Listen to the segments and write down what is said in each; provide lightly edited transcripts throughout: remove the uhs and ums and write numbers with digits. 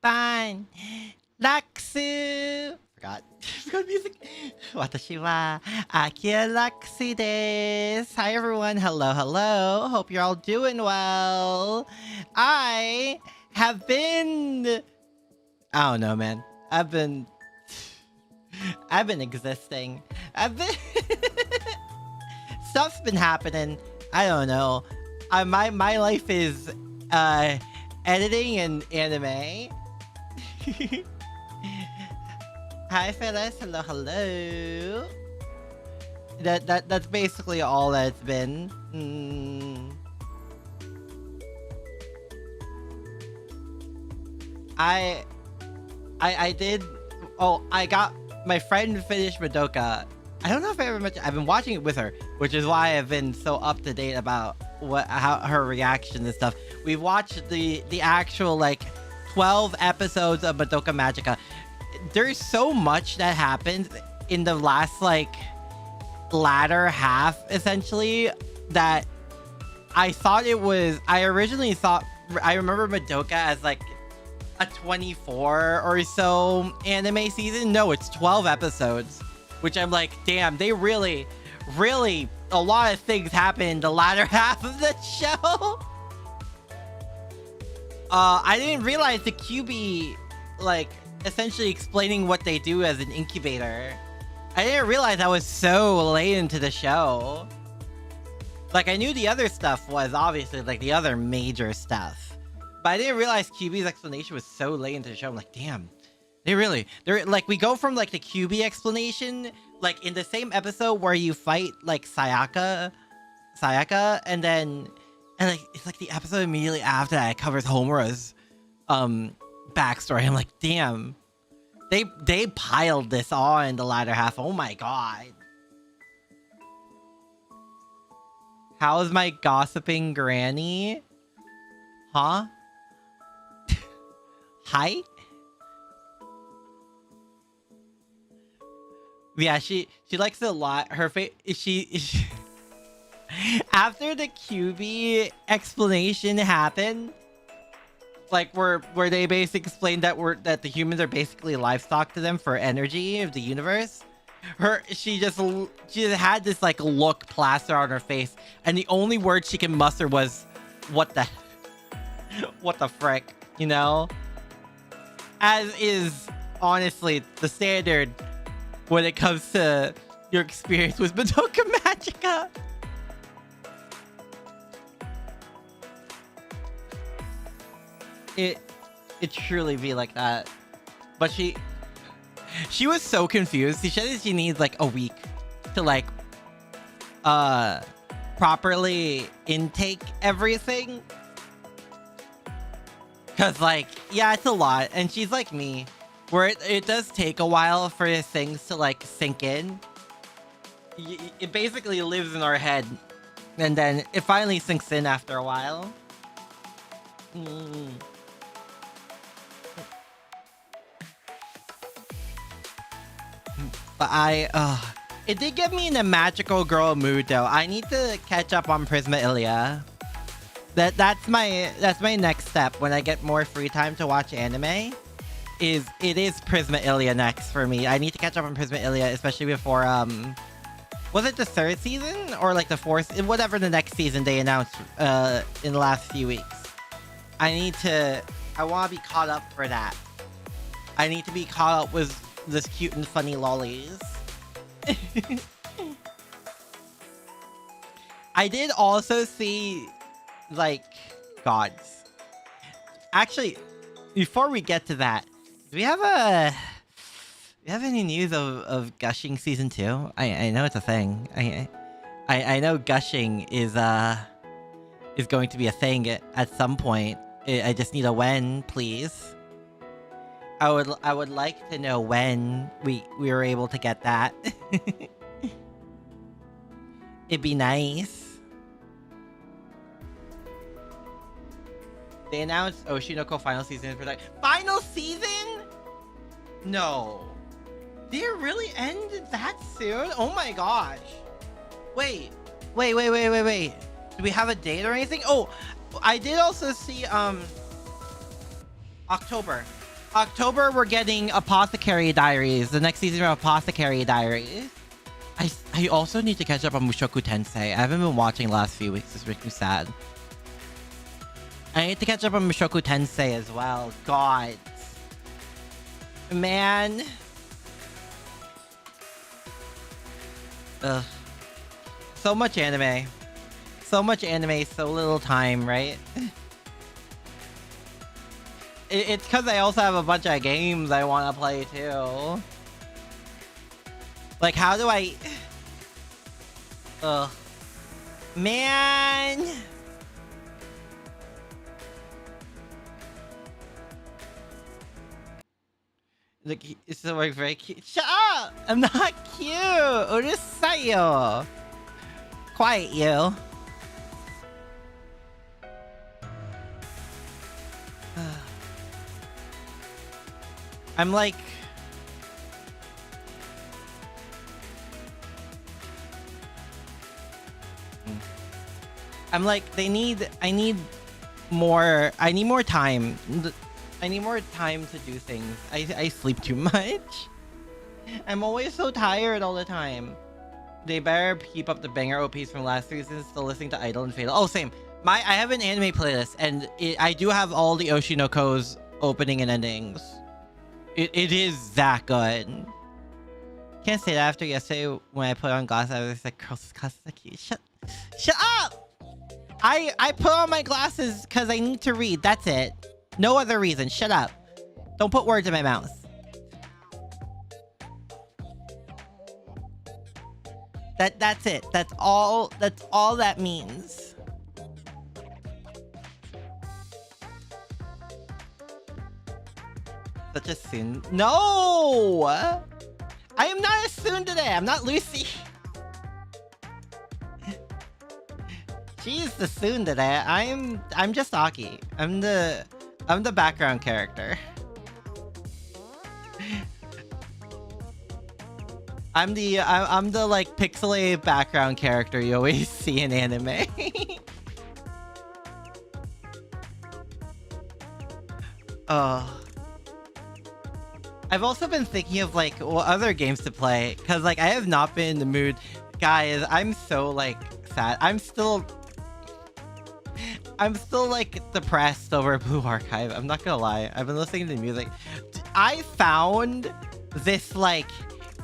Konbanlux. Forgot. Forgot music. Watashi wa Akira Lux desu. Hi everyone. Hello, hello. Hope you're all doing well. I have been. I don't know, man. I've been existing. I've been stuff's been happening. I don't know. My life is editing and anime. Hi Phyllis, hello, hello. That's basically all that it's been. I did. Oh, I got my friend finished Madoka. I don't know if I ever mentioned. I've been watching it with her, which is why I've been so up to date about how her reaction and stuff. We've watched the actual like 12 episodes of Madoka Magica. There's so much that happens in the last like latter half, essentially, that I thought it was. I originally thought I remember Madoka as like a 24 or so anime season. No, it's 12 episodes, which I'm like, damn, they really a lot of things happen in the latter half of the show. I didn't realize the QB, like, essentially explaining what they do as an incubator. I didn't realize I was so late into the show. Like, I knew the other stuff was obviously like the other major stuff, but I didn't realize QB's explanation was so late into the show. I'm like, damn, they're like, we go from like the QB explanation, like in the same episode where you fight like Sayaka, and like it's like the episode immediately after that covers Homura's backstory. I'm like, damn, they piled this on in the latter half. Oh my god. How's my gossiping granny? Huh? Hi? Yeah, she likes it a lot. Her face, she after the QB explanation happened, like where they basically explained that the humans are basically livestock to them for energy of the universe. She just had this like look plastered on her face, and the only word she can muster was, "What the frick," you know? As is honestly the standard when it comes to your experience with Madoka Magica. It truly be like that. But she was so confused. She said that she needs like a week to like properly intake everything. Cause like, yeah, it's a lot. And she's like me, where it does take a while for things to like sink in. It basically lives in our head, and then it finally sinks in after a while. But it did get me in a magical girl mood though. I need to catch up on Prisma Ilia. That's my next step when I get more free time to watch anime. It is Prisma Ilia next for me. I need to catch up on Prisma Ilia, especially before was it the 3rd season or like the 4th, whatever the next season they announced in the last few weeks. I want to be caught up for that. I need to be caught up with this cute and funny lollies. I did also see like gods. Actually, before we get to that, do we have any news of Gushing season 2? I know it's a thing. I know Gushing is going to be a thing at some point. I just need a when, please. I would like to know when we were able to get that. It'd be nice. They announced Oshinoko final season for like final season? No. Did it really end that soon? Oh my gosh. Wait. Do we have a date or anything? Oh, I did also see October. October, we're getting Apothecary Diaries. The next season of Apothecary Diaries. I also need to catch up on Mushoku Tensei. I haven't been watching the last few weeks. It's making me sad. I need to catch up on Mushoku Tensei as well. God. Man. Ugh. So much anime. So much anime, so little time, right? It's because I also have a bunch of games I want to play too. Like, how do I... Ugh. Man! Look, it's so very cute. Shut up! I'm not cute! Urusayo! Quiet, you. I'm like... I'm like, I need more time. I need more time to do things. I sleep too much. I'm always so tired all the time. They better keep up the banger OPs from last season. Still listening to Idol and Fatal. Oh, same. I have an anime playlist, and I do have all the Oshinoko's opening and endings. It is that good. Can't say that after yesterday when I put on glasses. I was like, girls, glasses are cute. Shut up! I put on my glasses because I need to read. That's it. No other reason. Shut up. Don't put words in my mouth. That's it. That's all that means. Such a soon. No! I am not a soon today. I'm not Lucy. She's the soon today. I'm just Aki. I'm the background character. I'm the like pixelated background character you always see in anime. I've also been thinking of like what other games to play because like I have not been in the mood. Guys, I'm so like sad. I'm still like depressed over Blue Archive. I'm not gonna lie. I've been listening to music. I found this like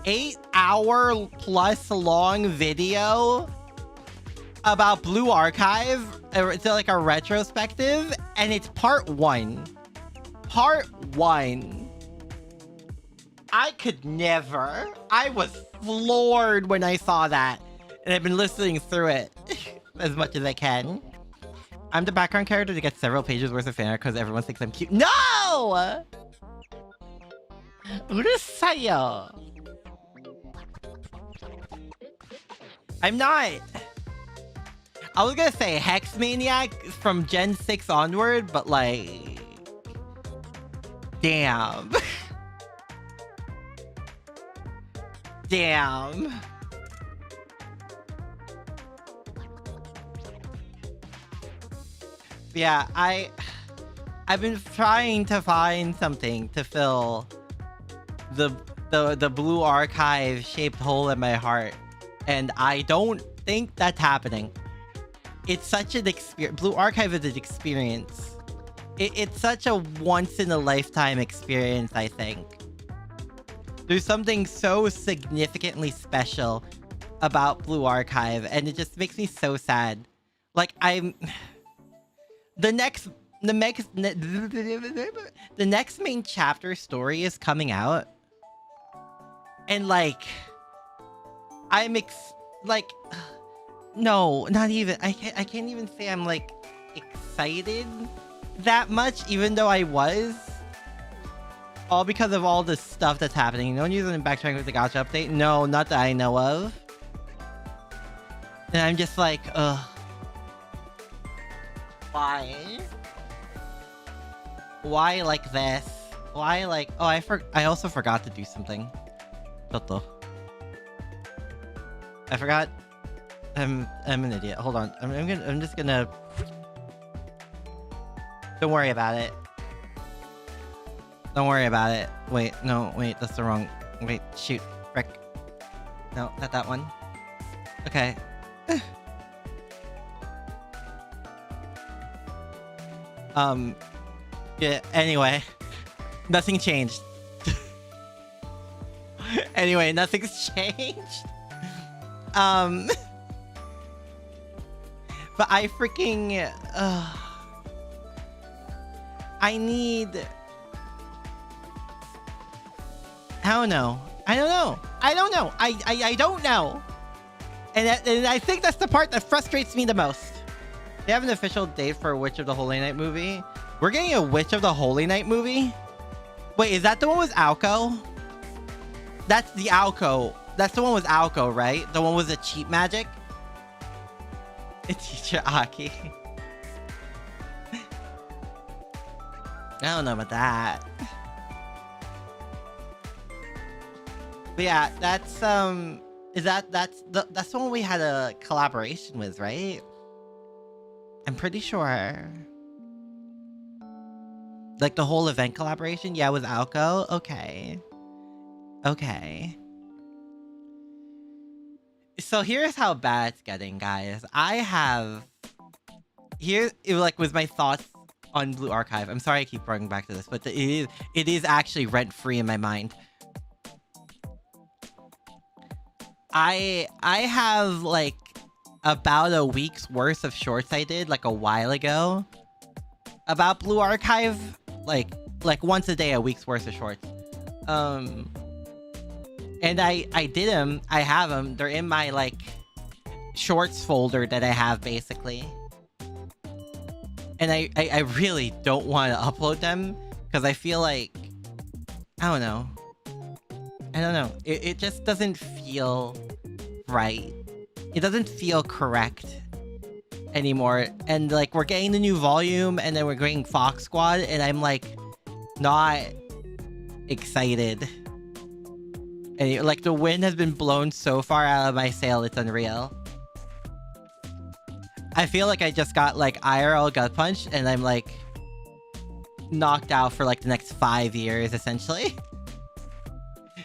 8-hour plus long video about Blue Archive. It's like a retrospective, and it's part 1. Part 1. I could never. I was floored when I saw that, and I've been listening through it as much as I can. I'm the background character to get several pages worth of fan art because everyone thinks I'm cute. No! Urusayo. I'm not. I was gonna say Hex Maniac from Gen 6 onward, but like... Damn. Damn. Yeah, I've been trying to find something to fill the Blue Archive shaped hole in my heart, and I don't think that's happening. It's such an experience. Blue Archive is an experience. It's such a once in a lifetime experience, I think. There's something so significantly special about Blue Archive, and it just makes me so sad. Like, the next main chapter story is coming out, and like no, not even. I can't even say I'm like excited that much, even though I was. All because of all the stuff that's happening. No one using backtracking with the gacha update. No, not that I know of. And I'm just like, ugh. Why? Why like this? Why like... Oh, I also forgot to do something. Toto. I forgot. I'm an idiot. Hold on. I'm just gonna... Don't worry about it. Don't worry about it. Wait, no, wait, that's the wrong... Wait, shoot. Frick. No, not that one. Okay. Yeah, anyway. Nothing changed. Anyway, nothing's changed. But I freaking... I need... I don't know. I don't know. I don't know. I don't know. And I think that's the part that frustrates me the most. They have an official date for a Witch of the Holy Night movie. We're getting a Witch of the Holy Night movie? Wait, is that the one with Alco? That's the Alco. That's the one with Alco, right? The one with the cheap magic? It's Teacher Aki. I don't know about that. But yeah, that's that's the one we had a collaboration with, right? I'm pretty sure. Like the whole event collaboration? Yeah, with Alco? Okay. Okay. So here's how bad it's getting, guys. I have... Here, like, with my thoughts on Blue Archive. I'm sorry I keep bringing back to this, but it is actually rent-free in my mind. I have, like, about a week's worth of shorts I did, like, a while ago. About Blue Archive. Like once a day, a week's worth of shorts. And I did them. I have them. They're in my, like, shorts folder that I have, basically. And I really don't want to upload them because I feel like... I don't know. It just doesn't feel right. It doesn't feel correct anymore. And, like, we're getting the new volume and then we're getting Fox Squad and I'm, like, not excited. And, like, the wind has been blown so far out of my sail, it's unreal. I feel like I just got, like, IRL gut punched and I'm, like, knocked out for, like, the next 5 years, essentially.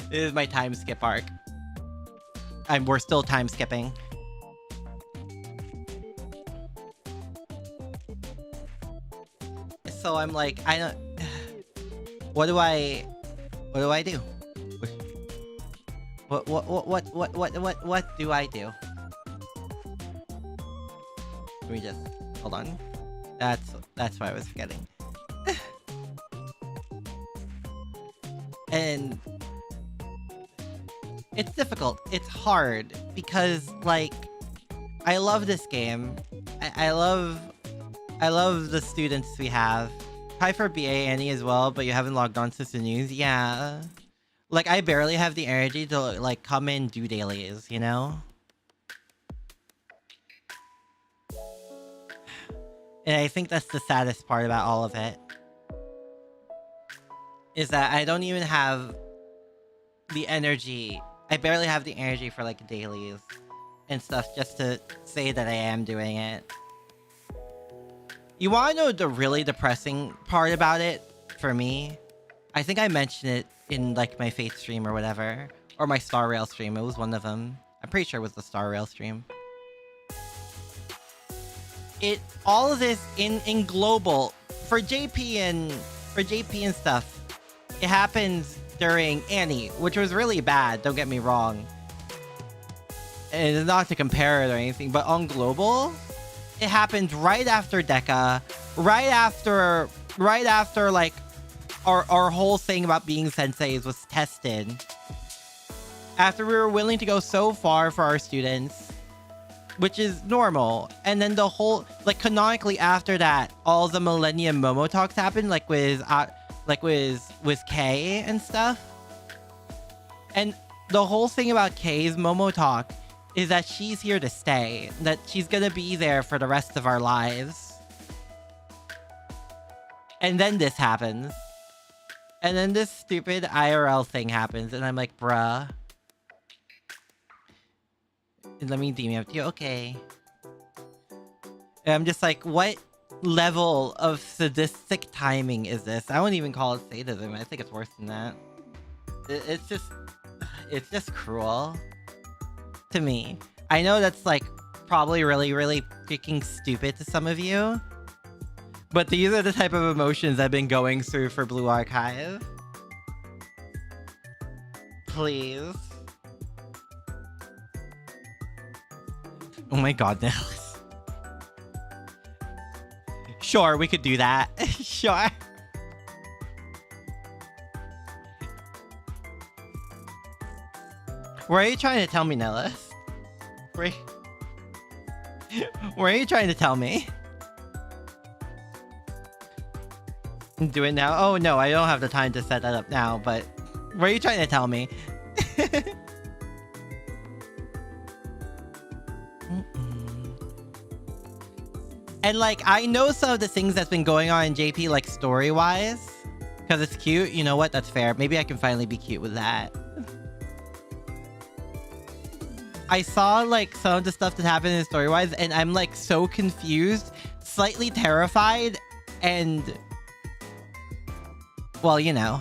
This is my time skip arc. We're still time skipping. So I'm like, I don't... What do I do? What do I do? Let me just... Hold on. That's what I was forgetting. And... It's difficult. It's hard. Because, like... I love this game. I love the students we have. Hi for BA Annie as well, but you haven't logged on since the news. Yeah. Like, I barely have the energy to, like, come in do dailies, you know? And I think that's the saddest part about all of it. Is that I don't even have the energy. I barely have the energy for, like, dailies and stuff just to say that I am doing it. You want to know the really depressing part about it for me? I think I mentioned it in, like, my Fate stream or whatever. Or my Star Rail stream. It was one of them. I'm pretty sure it was the Star Rail stream. All of this in global for JP and stuff. It happens during Annie, which was really bad. Don't get me wrong. And it's not to compare it or anything, but on global, it happened right after Deca, right after like our whole thing about being senseis was tested. After we were willing to go so far for our students, which is normal. And then the whole, like, canonically after that, all the Millennium Momo talks happened, like with Kay and stuff. And the whole thing about Kay's Momo talk is that she's here to stay, that she's gonna be there for the rest of our lives. And then this happens. And then this stupid IRL thing happens, and I'm like, bruh. Let me DM up to you. Okay. And I'm just like, what level of sadistic timing is this? I wouldn't even call it sadism. I think it's worse than that. It's just cruel to me. I know that's like probably really, really freaking stupid to some of you, but these are the type of emotions I've been going through for Blue Archive. Please. Oh my god, Nicholas. Sure, we could do that. Sure. What are you trying to tell me, Nellis? What are you trying to tell me? Do it now? Oh no, I don't have the time to set that up now, but what are you trying to tell me? And like, I know some of the things that's been going on in JP, like story-wise, because it's cute. You know what? That's fair. Maybe I can finally be cute with that. I saw like some of the stuff that happened in story-wise, and I'm like so confused, slightly terrified, and well, you know,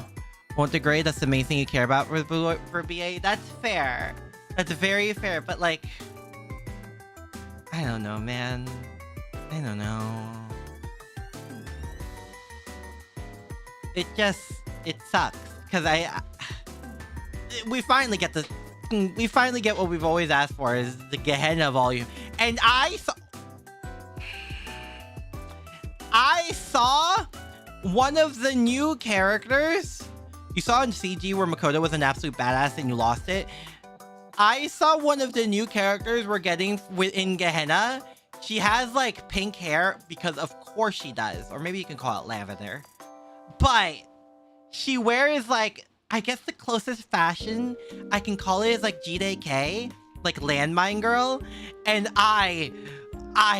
won't degrade. That's the main thing you care about for BA. That's fair. That's very fair. But like, I don't know, man. I don't know. It sucks because we finally get what we've always asked for, is the Gehenna volume. And I saw one of the new characters. You saw in CG where Makoto was an absolute badass and you lost it. I saw one of the new characters we're getting within Gehenna. She has like pink hair because of course she does. Or maybe you can call it lavender. But she wears like, I guess the closest fashion I can call it is like GDK, like Landmine Girl. And I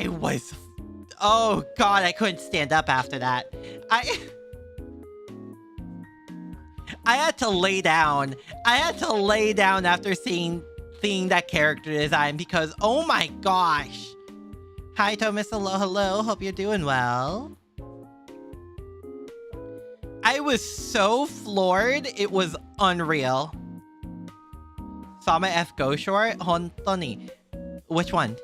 was, oh god, I couldn't stand up after that. I had to lay down. I had to lay down after seeing that character design because, oh my gosh. Hi, Thomas. Hello. Hope you're doing well. I was so floored. It was unreal. Saw my F Go short? Hontoni. Which one?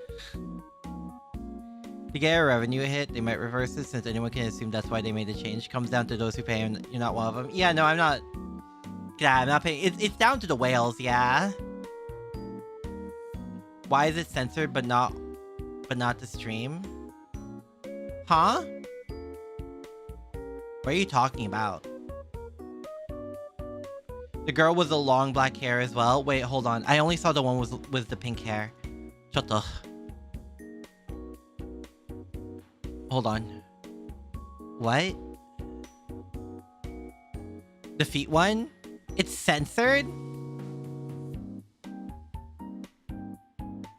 To get a revenue hit, they might reverse it since anyone can assume that's why they made the change. Comes down to those who pay and you're not one of them. Yeah, no, I'm not. Yeah, I'm not paying. It's down to the whales, yeah. Why is it censored but not the stream? Huh? What are you talking about? The girl with the long black hair as well. Wait, hold on. I only saw the one with the pink hair. Shut the. Hold on. What? The feet one? It's censored?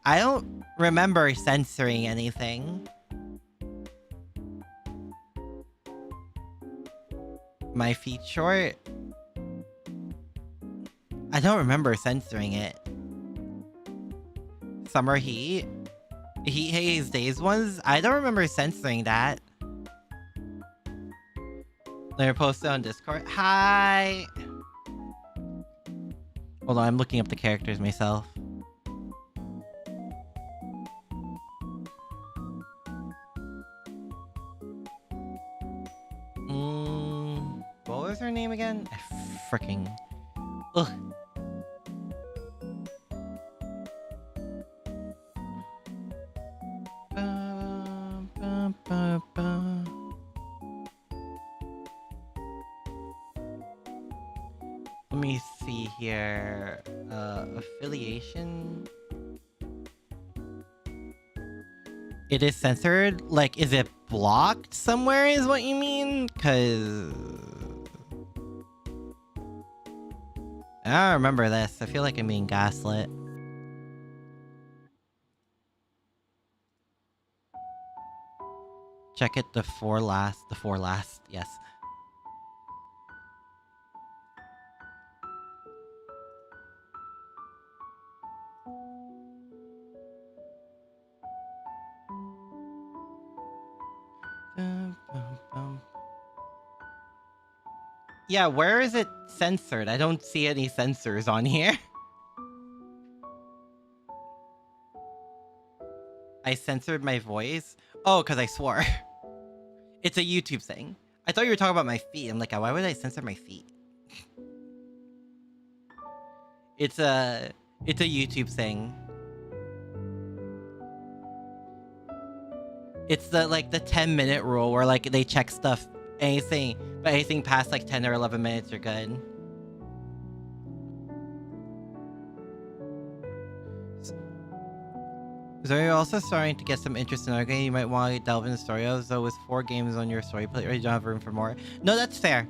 I don't remember censoring anything. My feet short? I don't remember censoring it. Summer Heat? Heat Haze Days ones? I don't remember censoring that. They're posted on Discord. Hi! Hold on, I'm looking up the characters myself. What was her name again? I freaking... Ugh. Let me see here. Affiliation. It is censored? Like, is it blocked somewhere is what you mean? Cause... I don't remember this. I feel like I'm being gaslit. Check it, the four last, yes. Yeah, where is it censored? I don't see any censors on here. I censored my voice? Oh, because I swore. It's a YouTube thing. I thought you were talking about my feet. I'm like, why would I censor my feet? It's a YouTube thing. It's the 10-minute rule where like they check stuff, anything past like 10 or 11 minutes you're good. So you're also starting to get some interest in our game. You might want to delve into the story. Though with 4 games on your story plate, you don't have room for more. No, that's fair.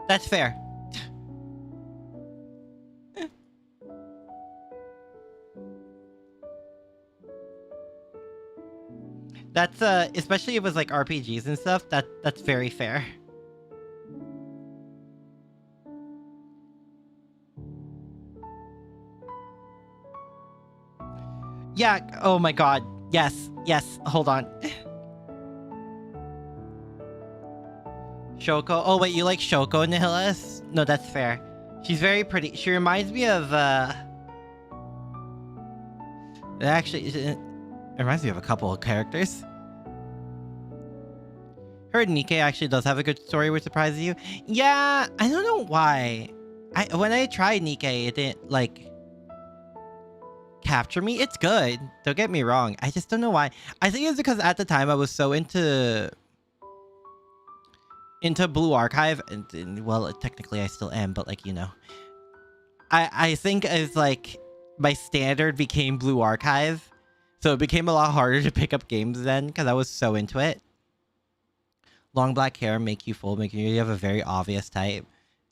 That's fair. That's especially if it was like RPGs and stuff. That's very fair. Yeah. Oh my god. Yes. Yes. Hold on. Shoko. Oh wait, you like Shoko, Nihilis? No, that's fair. She's very pretty. She reminds me of actually, it reminds me of a couple of characters. Heard Nikkei actually does have a good story, which surprises you. Yeah, I don't know why. When I tried Nikkei, it didn't like capture me. It's good. Don't get me wrong. I just don't know why. I think it's because at the time I was so into Blue Archive, and well, technically I still am, but like, you know, I think it's like my standard became Blue Archive, so it became a lot harder to pick up games then because I was so into it. Long black hair make you full, making you have a very obvious type.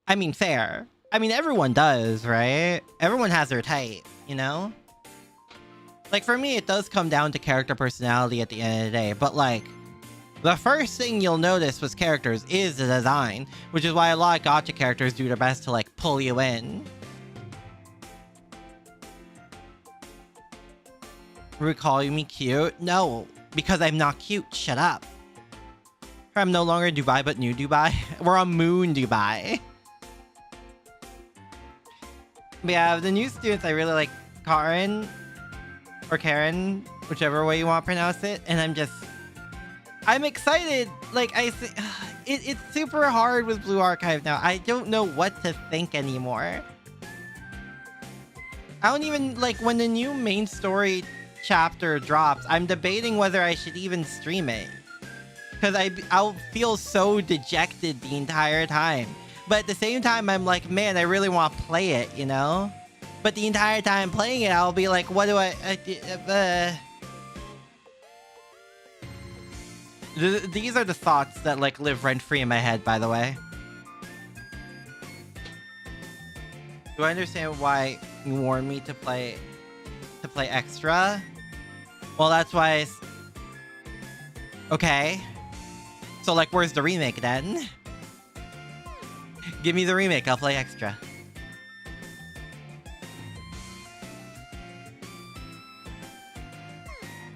I mean, fair. I mean, everyone does, right? Everyone has their type, you know? Like, for me, it does come down to character personality at the end of the day, but like, the first thing you'll notice with characters is the design, which is why a lot of gacha characters do their best to like pull you in. Recall me cute? No, because I'm not cute. Shut up. I'm no longer Dubai, but new Dubai. We're on Moon Dubai. But yeah, the new students, I really like Karen, or Karen, whichever way you want to pronounce it. And I'm excited. Like, it's super hard with Blue Archive now. I don't know what to think anymore. I don't even, like, when the new main story chapter drops, I'm debating whether I should even stream it. Because I'll feel so dejected the entire time. But at the same time, I'm like, man, I really want to play it, you know? But the entire time playing it, I'll be like, what do These are the thoughts that like live rent-free in my head, by the way. Do I understand why you warned me to play extra? Well, that's why okay. So, like, where's the remake, then? Give me the remake, I'll play extra.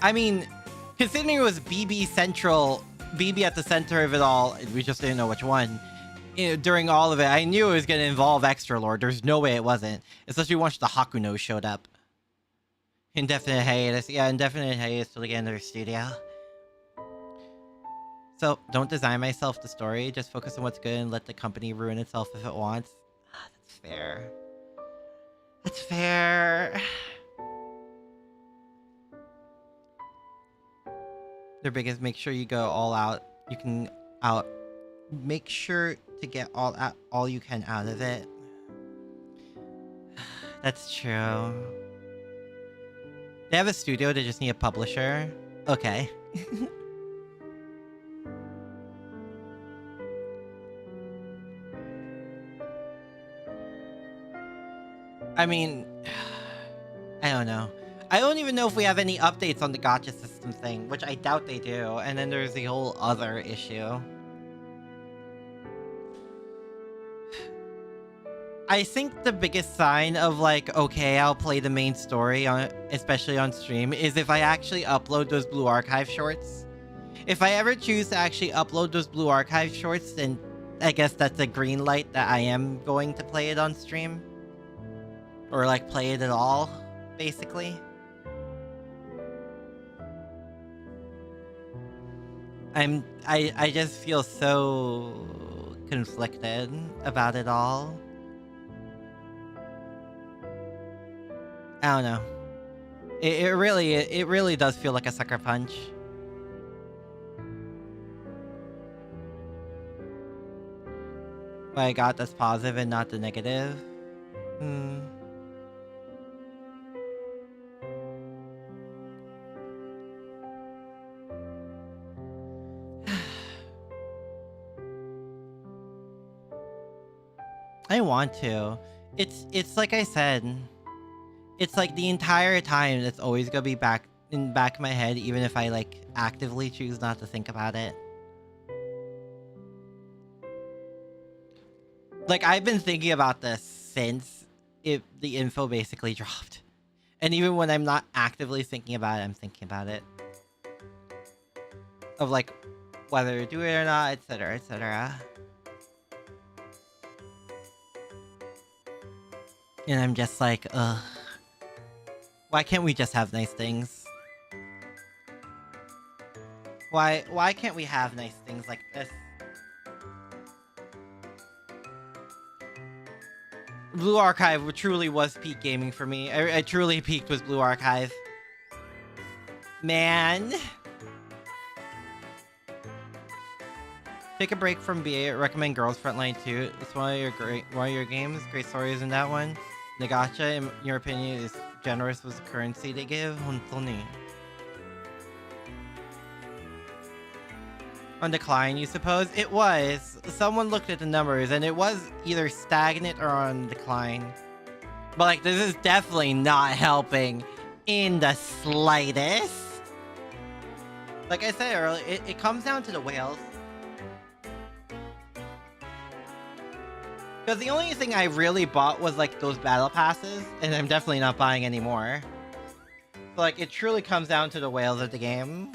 I mean, considering it was BB Central, BB at the center of it all, we just didn't know which one. You know, during all of it, I knew it was going to involve Extra Lord. There's no way it wasn't. Especially once the Hakuno showed up. Indefinite hiatus. Yeah, indefinite hiatus till the end of the studio. So, don't design myself the story. Just focus on what's good and let the company ruin itself if it wants. That's fair. That's fair. Their biggest, make sure you go all out. You can make sure to get all you can out of it. That's true. They have a studio, they just need a publisher. Okay. I mean, I don't know. I don't even know if we have any updates on the gacha system thing, which I doubt they do. And then there's the whole other issue. I think the biggest sign of like, okay, I'll play the main story, especially on stream, is if I actually upload those Blue Archive shorts. If I ever choose to actually upload those Blue Archive shorts, then I guess that's a green light that I am going to play it on stream. Or like play it at all, basically. I just feel so conflicted about it all. I don't know. It really does feel like a sucker punch. What I got that's positive and not the negative. I want to. It's like I said. It's like the entire time it's always gonna be back in the back of my head, even if I like actively choose not to think about it. Like I've been thinking about this since the info basically dropped. And even when I'm not actively thinking about it, I'm thinking about it. Of like whether to do it or not, etc, etc. And I'm just like, ugh. Why can't we just have nice things? Why can't we have nice things like this? Blue Archive truly was peak gaming for me. I truly peaked with Blue Archive. Man. Take a break from BA. Recommend Girls Frontline 2. It's one of your games. Great stories in that one. Nagacha, in your opinion, is generous with the currency they give. Hontoni. On decline, you suppose? It was. Someone looked at the numbers and it was either stagnant or on decline. But like, this is definitely not helping in the slightest. Like I said earlier, it comes down to the whales. Because the only thing I really bought was like those battle passes, and I'm definitely not buying any more. So like, it truly comes down to the whales of the game.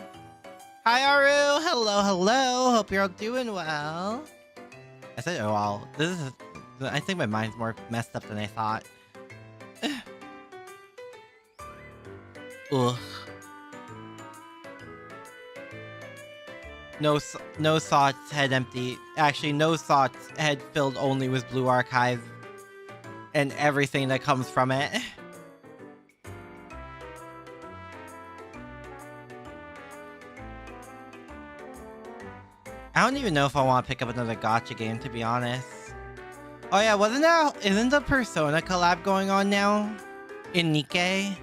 Hi Aru! Hello, hello! Hope you're all doing well. I said, oh well. This is... I think my mind's more messed up than I thought. Ugh. No thoughts, head empty. Actually, no thoughts, head filled only with Blue Archive. And everything that comes from it. I don't even know if I want to pick up another gacha game, to be honest. Oh yeah, isn't the Persona collab going on now? In Nikkei?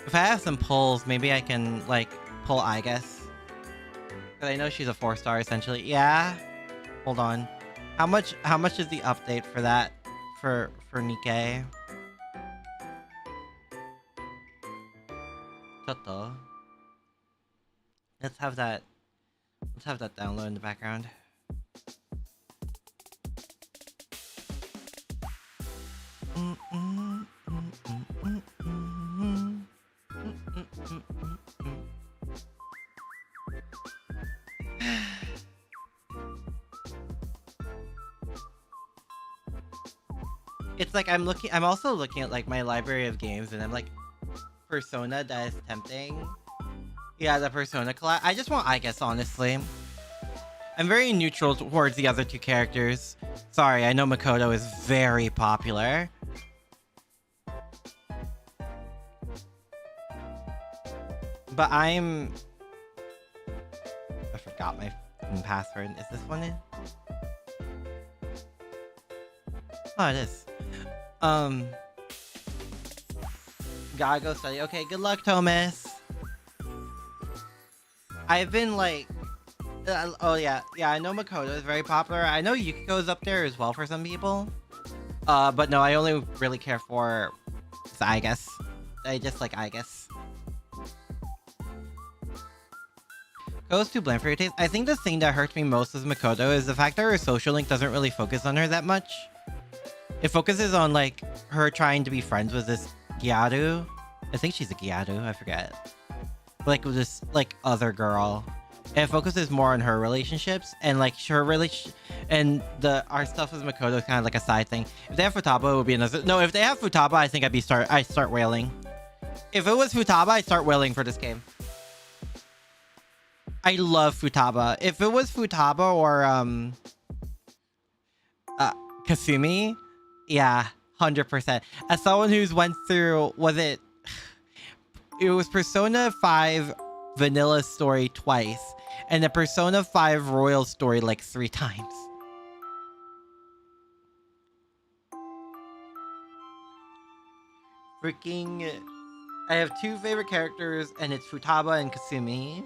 If I have some pulls, maybe I can, like, pull I guess. Because I know she's a 4-star, essentially. Yeah? Hold on. How much is the update for that? For Nikkei? Toto. Let's have that download in the background. It's like I'm also looking at like my library of games and I'm like, Persona, that is tempting. Yeah, the Persona collab. I just want I guess, honestly. I'm very neutral towards the other two characters. Sorry, I know Makoto is very popular. But I forgot my password. Is this one in? Oh, it is. Gotta go study. Okay, good luck, Thomas. I've been like... oh yeah, I know Makoto is very popular. I know Yukiko's up there as well for some people. But no, I only really care for I guess. I just like I guess. Goes too bland for your taste. I think the thing that hurts me most with Makoto is the fact that her social link doesn't really focus on her that much. It focuses on like her trying to be friends with this Gyaru. I think she's a Gyaru, I forget. Like with this like other girl. And it focuses more on her relationships and like her relation and our stuff with Makoto is kind of like a side thing. If they have Futaba, it would be another. No, if they have Futaba, I think I'd start wailing. If it was Futaba, I'd start wailing for this game. I love Futaba. If it was Futaba or Kasumi, yeah, 100%. As someone who's went through, it was Persona 5 vanilla story twice, and the Persona 5 royal story like 3 times. Freaking... I have 2 favorite characters, and it's Futaba and Kasumi.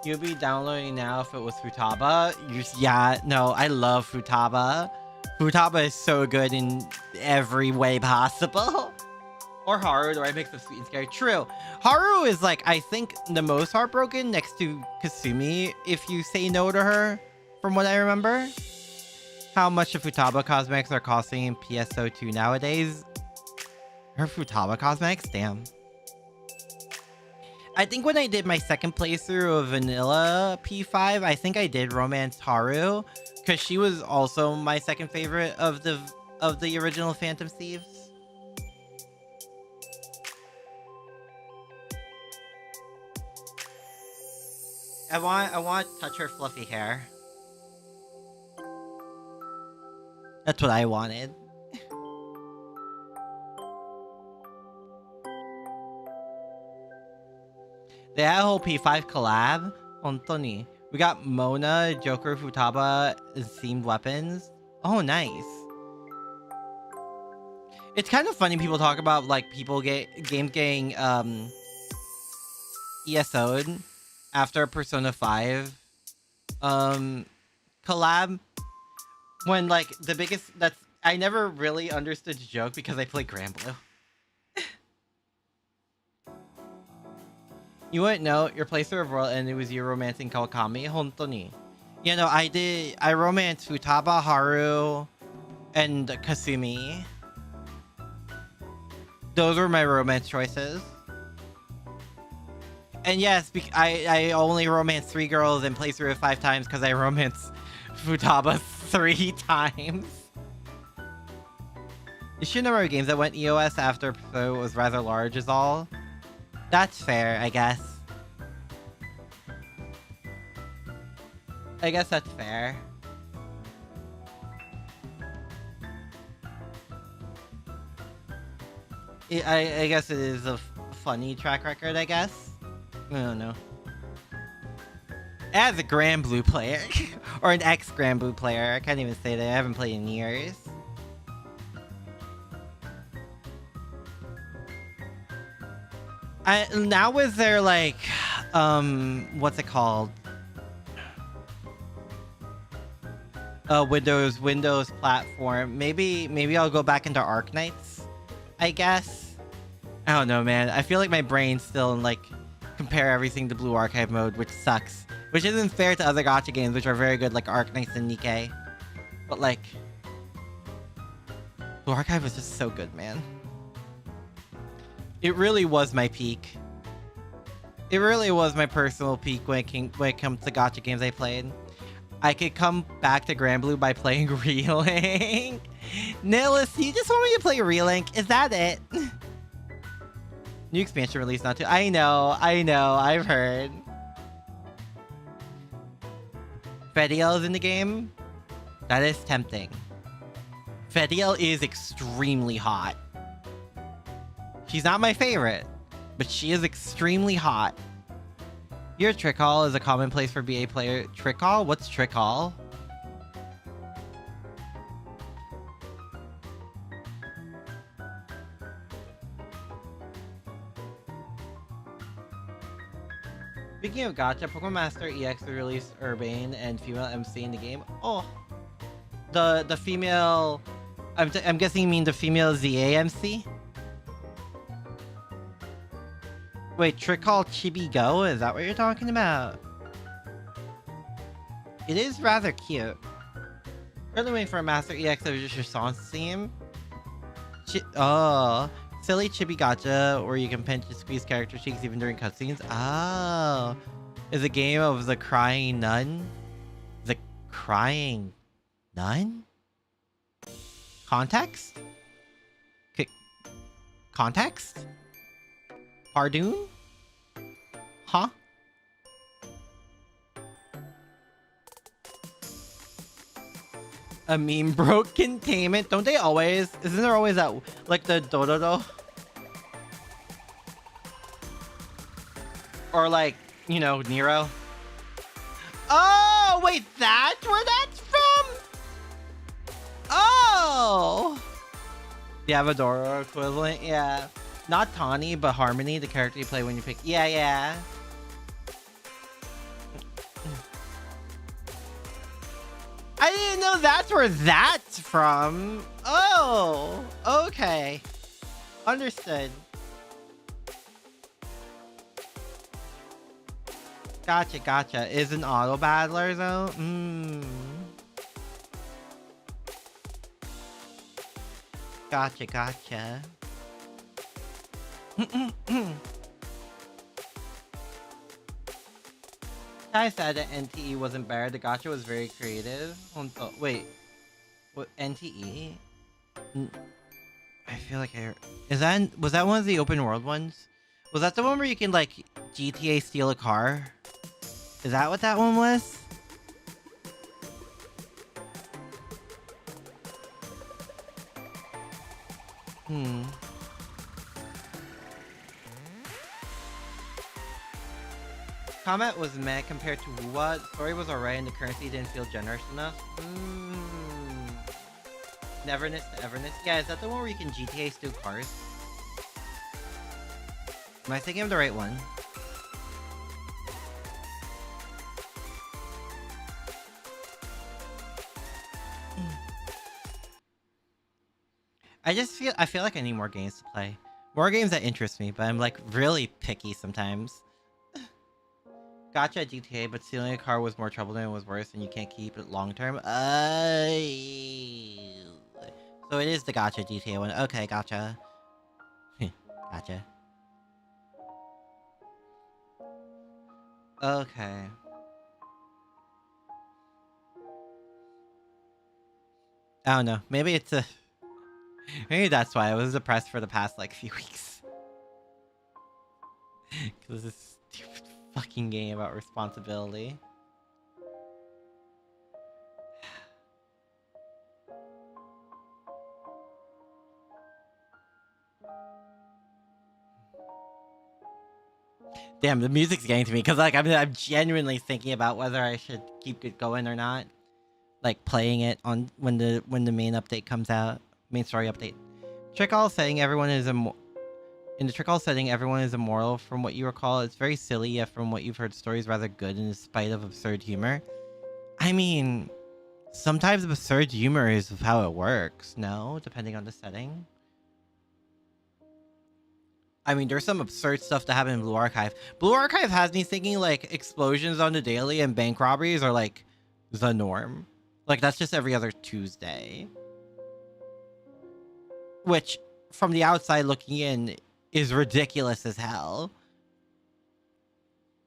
You'll be downloading now if it was Futaba. Yeah, no, I love Futaba. Futaba is so good in every way possible. Or Haru, the right mix of sweet and scary. True. Haru is like, I think, the most heartbroken next to Kasumi if you say no to her, from what I remember. How much of Futaba cosmetics are costing in PSO2 nowadays? Her Futaba cosmetics? Damn. I think when I did my second playthrough of Vanilla P5, I think I did romance Haru, because she was also my second favorite of the original Phantom Thieves. I want to touch her fluffy hair. That's what I wanted. They had a whole P5 collab. Hontoni. We got Mona, Joker, Futaba, themed weapons. Oh, nice. It's kind of funny people talk about like games getting ESO'd after Persona 5 collab. When like the biggest I never really understood the joke because I played Granblue. You wouldn't know, your playthrough of Royal and it was you romancing Kawakami. Hontoni. You know, I romanced Futaba, Haru, and Kasumi. Those were my romance choices. And yes, I only romanced 3 girls and playthrough it 5 times because I romanced Futaba 3 times. The sheer number of games that went EOS after it was rather large is all. That's fair, I guess. I guess that's fair. I guess it is a funny track record, I guess. I don't know. As a Granblue player, or an ex-Granblue player, I can't even say that. I haven't played in years. Now is there like, what's it called? Windows platform. Maybe I'll go back into Arknights, I guess. I don't know, man. I feel like my brain's still in like compare everything to Blue Archive mode, which sucks. Which isn't fair to other gacha games, which are very good, like Arknights and Nikkei. But like, Blue Archive was just so good, man. It really was my peak. It really was my personal peak when it comes to gacha games I played. I could come back to Granblue by playing Relink. Nihilus, you just want me to play Relink? Is that it? New expansion release not too. I know, I've heard. Fediel is in the game? That is tempting. Fediel is extremely hot. She's not my favorite, but she is extremely hot. Your trick hall is a commonplace for BA player. Trick hall? What's trick hall? Speaking of gacha, Pokemon Master EX released Urbane and female MC in the game. Oh, the female. I'm guessing you mean the female ZA MC. Wait, trick call Chibi Go? Is that what you're talking about? It is rather cute. Currently waiting for a Master EX of just your song theme. Oh, silly chibi gacha where you can pinch and squeeze character cheeks even during cutscenes. Oh, is a game of the crying nun. The crying nun. Context. Context. Pardon? Huh? A meme broke containment. Don't they always? Isn't there always that, like the Dododo? Or like, you know, Nero? Oh, wait, that's where that's from? Oh! The Avadora equivalent, yeah. Not Tawny, but Harmony, the character you play when you pick. Yeah, yeah. I didn't know that's where that's from. Oh, okay. Understood. Gotcha, gotcha. Is an auto battler though? Gotcha, gotcha. I said that NTE wasn't bad. The gacha was very creative. Wait, what NTE? I feel like was that one of the open world ones? Was that the one where you can like GTA steal a car? Is that what that one was? Combat was meh compared to what? Story was alright and the currency didn't feel generous enough. Neverness to Everness. Yeah, is that the one where you can GTA steal cars? Am I thinking of the right one? I feel like I need more games to play. More games that interest me, but I'm like really picky sometimes. Gotcha at GTA, but stealing a car was more trouble than it was worse, and you can't keep it long term. So it is the gotcha GTA one. Okay, gotcha. Gotcha. Okay. I don't know. Maybe it's a... Maybe that's why I was depressed for the past, like, few weeks. Because this stupid fucking game about responsibility. Damn, the music's getting to me, because, like, I'm genuinely thinking about whether I should keep it going or not. Like, playing it on when the main update comes out. Main story update. Trick all saying everyone is in the trick all setting, everyone is immoral. From what you recall, it's very silly, yet from what you've heard, stories rather good in spite of absurd humor. I mean, sometimes absurd humor is how it works, no? Depending on the setting. I mean, there's some absurd stuff that happened in Blue Archive. Blue Archive has me thinking, like, explosions on the daily and bank robberies are, like, the norm. Like, that's just every other Tuesday. Which, from the outside looking in, is ridiculous as hell.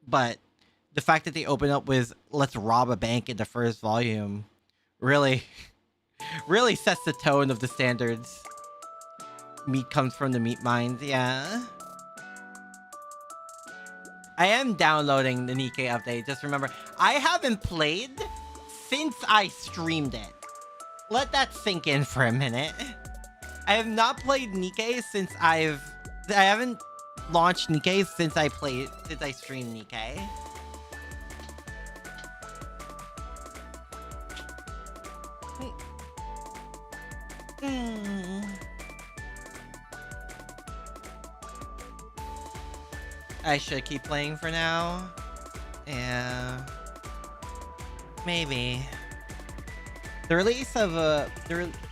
But the fact that they open up with let's rob a bank in the first volume really sets the tone of the standards. Meat comes from the meat mines, yeah. I am downloading the Nikkei update. Just remember, I haven't played since I streamed it. Let that sink in for a minute. I have not played Nikkei since I haven't launched Nikkei since I streamed Nikkei. I should keep playing for now. Yeah. Maybe. The release of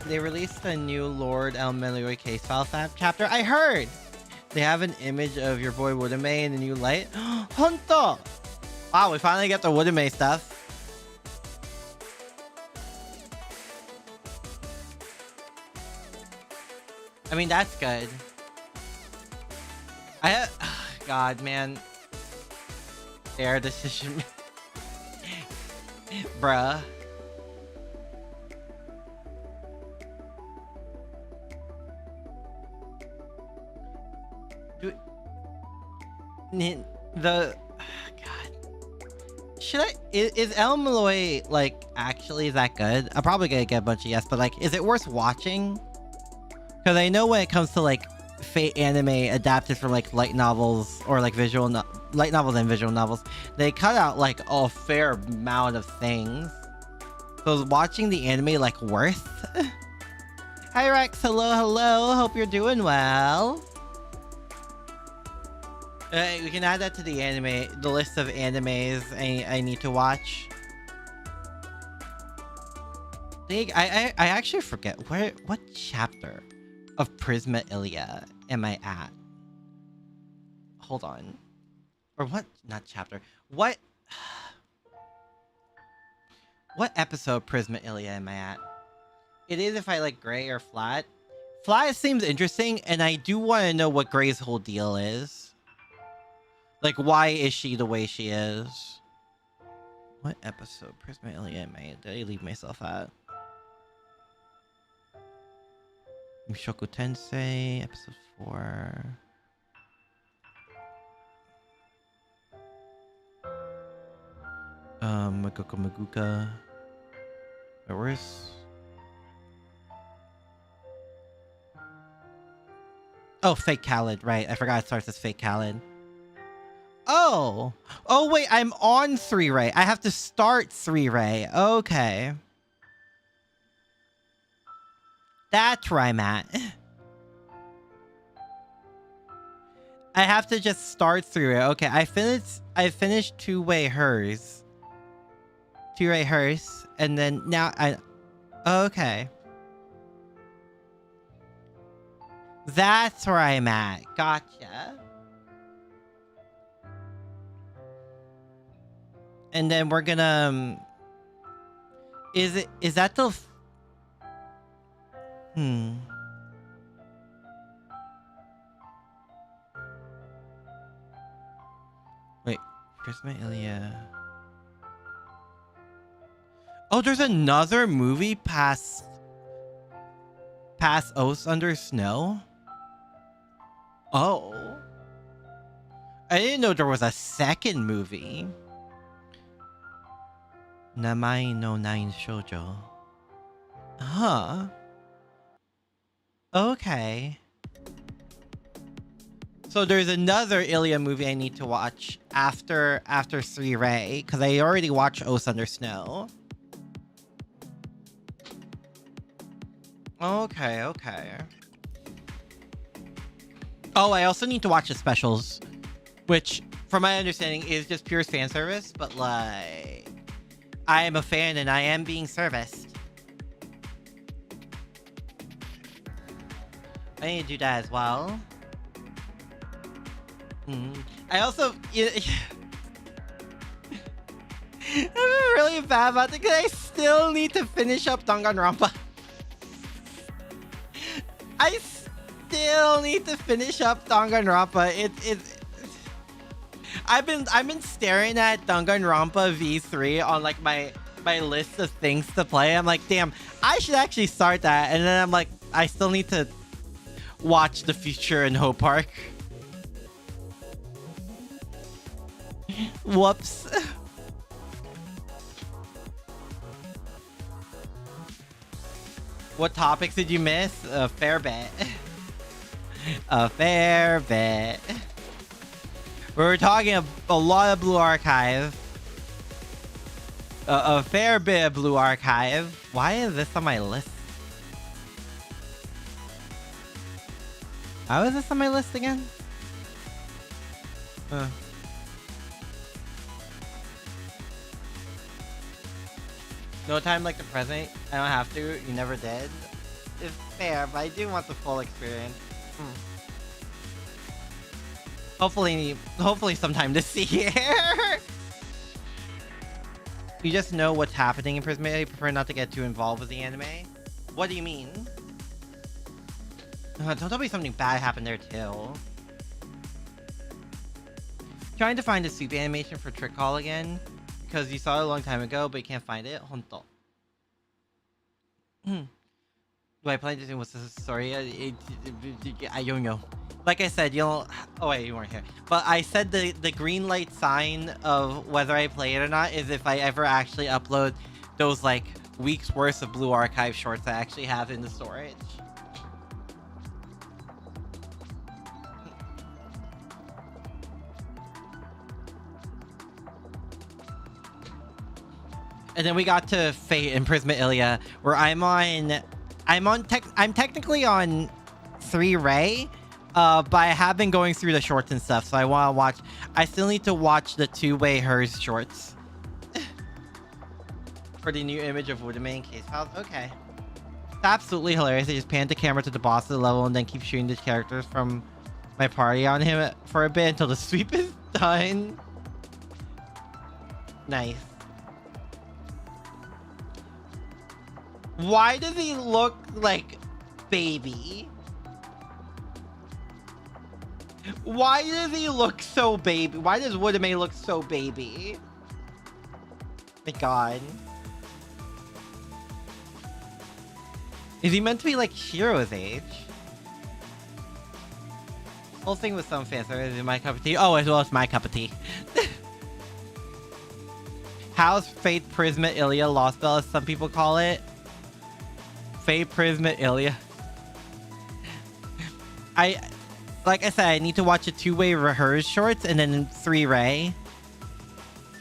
they released a new Lord El Melioy case file chapter. I heard they have an image of your boy Woodame in the new light. Honto! Wow, we finally get the Woodame stuff. I mean, that's good. I have... God, man. Fair decision. Bruh. The... God. Should I... Is El Malloy, like, actually that good? I'm probably gonna get a bunch of yes, but, like, is it worth watching? Because I know when it comes to, like, Fate anime adapted from, like, light novels or, like, light novels and visual novels, they cut out, like, a fair amount of things. So is watching the anime, like, worth? Hi, Rex. Hello, hello. Hope you're doing well. We can add that to the anime, the list of animes I need to watch. I actually forget what chapter of Prisma Ilia am I at? Hold on. Or what? Not chapter. What episode Prisma Ilia am I at? It is if I like gray or flat. Flat seems interesting, and I do want to know what Gray's whole deal is. Like, why is she the way she is? What episode Prisma Ilia am I at? Did I leave myself at? Mushoku Tensei, episode 4. Magoka Maguka. Where's... Oh, Fake Khaled, right. I forgot it starts as Fake Khaled. Oh! Oh, wait, I'm on 3-Ray. I have to start 3-Ray. Okay. That's where I'm at. I have to just start through it. Okay, I finished 2-Way hers. 2-Ray hers. And then now okay. That's where I'm at. Gotcha. And then we're gonna is that the Wait, Prisma Ilia. Oh, there's another movie past Oaths Under Snow? Oh. I didn't know there was a second movie. Namai no Nine Shoujo. Huh. Okay. So there's another Ilia movie I need to watch after 3-Ray, because I already watched Oaths Under Snow. Okay, okay. Oh, I also need to watch the specials, which, from my understanding, is just pure fan service, but, like, I am a fan and I am being serviced. I need to do that as well. I also... I'm really bad about it because I still need to finish up Danganronpa. I still need to finish up Danganronpa. I've been staring at Danganronpa V3 on like my list of things to play. I'm like, damn, I should actually start that. And then I'm like, I still need to watch The Future in Hope Park. Whoops. What topics did you miss? A fair bit. A fair bit. We were talking a lot of Blue Archive. A fair bit of Blue Archive. Why is this on my list? How is this on my list again? No time like the present. I don't have to. You never did. It's fair, but I do want the full experience. Hopefully sometime this year. You just know what's happening in Prisma. I prefer not to get too involved with the anime. What do you mean? Don't tell me something bad happened there too. Trying to find a soup animation for Trick Call again because you saw it a long time ago, but you can't find it. Honto. Do I plan to do what's the story? I don't know. Like I said, you'll. Oh wait, you weren't here. But I said the green light sign of whether I play it or not is if I ever actually upload those like weeks worth of Blue Archive shorts I actually have in the storage. And then we got to Fate and Prisma Ilia, where I'm technically on 3 Ray, but I have been going through the shorts and stuff, so I want to watch. I still need to watch the two-way hers shorts for the new image of Woodman in case files. Okay, it's absolutely hilarious. I just pan the camera to the boss of the level and then keep shooting the characters from my party on him for a bit until the sweep is done. Nice. Why does he look like baby? Why does he look so baby? Why does Woodame look so baby? My god. Is he meant to be like Shiro's age? Whole thing with some fans is my cup of tea. Oh, as well as my cup of tea. How's Fate Prisma Ilia Lost Bell, as some people call it? Fate Prisma Ilia. Like I said, I need to watch a two-way rehearse shorts and then 3 Ray.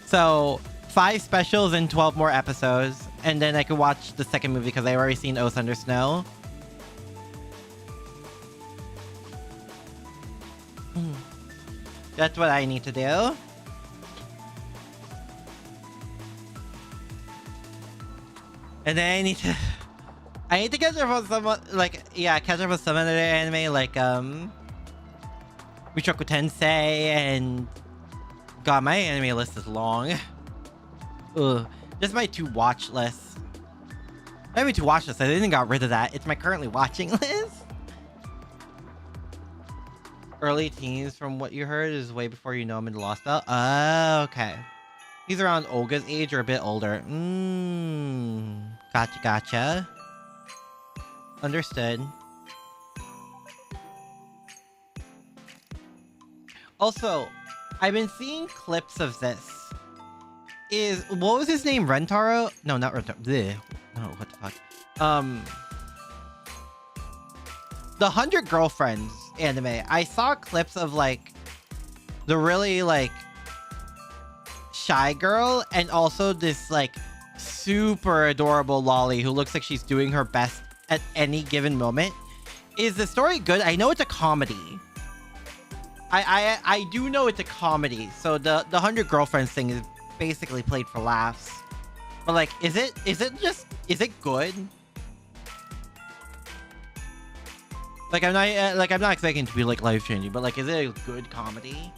So 5 specials and 12 more episodes, and then I could watch the second movie because I've already seen Oath Under Snow. That's what I need to do. And then I need to catch up on some, like, yeah, catch up on some other anime, like, Mushoku Tensei, and... God, my anime list is long. Ugh. Just my to watch list. I mean, to watch list, I didn't got rid of that. It's my currently watching list. Early teens, from what you heard, is way before you know him in the Lost Bell. Oh, okay. He's around Olga's age or a bit older. Gotcha, gotcha. Understood. Also, I've been seeing clips of this. What was his name? Rentaro? No, not Rentaro. Bleh. No, what the fuck? The 100 Girlfriends anime. I saw clips of like the really like shy girl and also this like super adorable lolly who looks like she's doing her best at any given moment. Is the story good? I know it's a comedy. I do know it's a comedy. So the 100 Girlfriends thing is basically played for laughs. But like, is it good? Like I'm not expecting it to be like life changing, but like, is it a good comedy?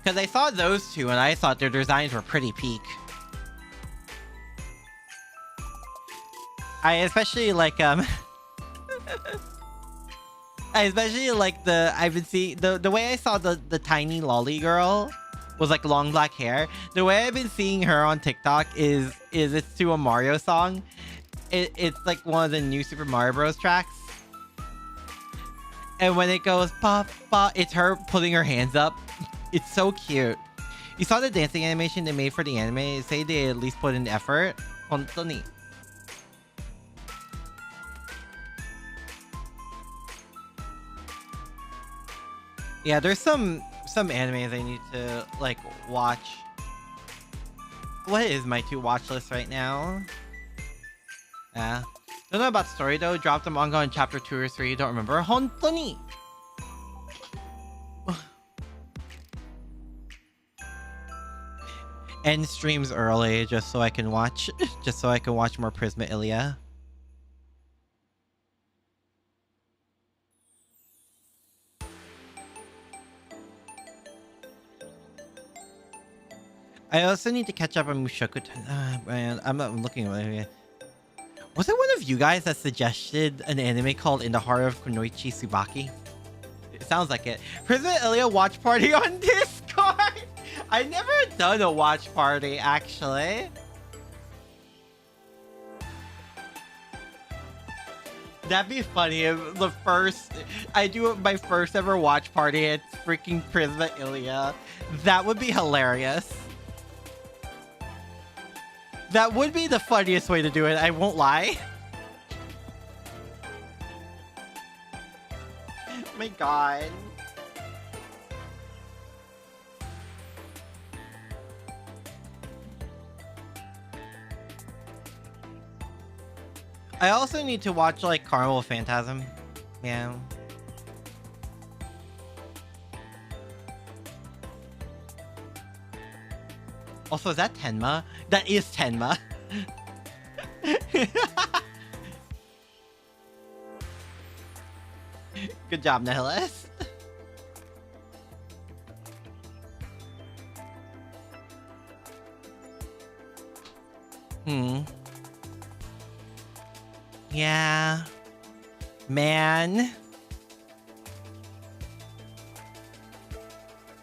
Because I saw those two and I thought their designs were pretty peak. I especially like I especially like I've been seeing the way I saw the tiny lolly girl was like long black hair. The way I've been seeing her on TikTok is it's to a Mario song. It's like one of the new Super Mario Bros. Tracks. And when it goes pop pop, it's her putting her hands up. It's so cute. You saw the dancing animation they made for the anime. Say they at least put in effort. Hontoni. Yeah, there's some animes I need to like watch. What is my to watch list right now? Yeah. Don't know about the story though. Dropped a manga in chapter 2 or 3. Don't remember. Hontoni. End streams early just so I can watch more Prisma Ilia. I also need to catch up on Mushoku. Man, I'm not looking at it. Was it one of you guys that suggested an anime called In the Heart of Kunoichi Tsubaki? It sounds like it. President Ilya watch party on Discord. I never done a watch party actually. That'd be funny if I do my first ever watch party at freaking Prisma Ilya. That would be hilarious. That would be the funniest way to do it, I won't lie. Oh my god. I also need to watch like Carnival Phantasm. Yeah. Also, is that Tenma? That is Tenma. Good job, Nihilist. Yeah. Man.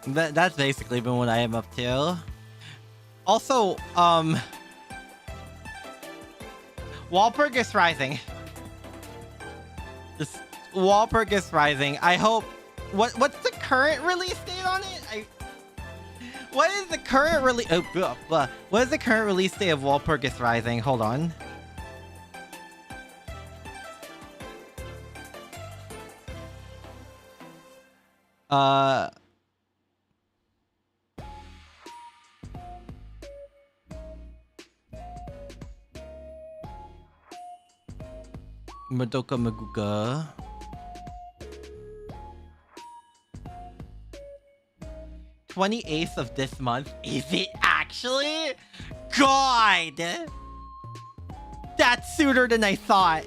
That's basically been what I am up to. Also, Walpurgis Rising. This Walpurgis Rising. I hope. What's the current release date on it? What is the current release? What is the current release date of Walpurgis Rising? Hold on. Madoka Maguga. 28th of this month. Is it actually? God! That's sooner than I thought.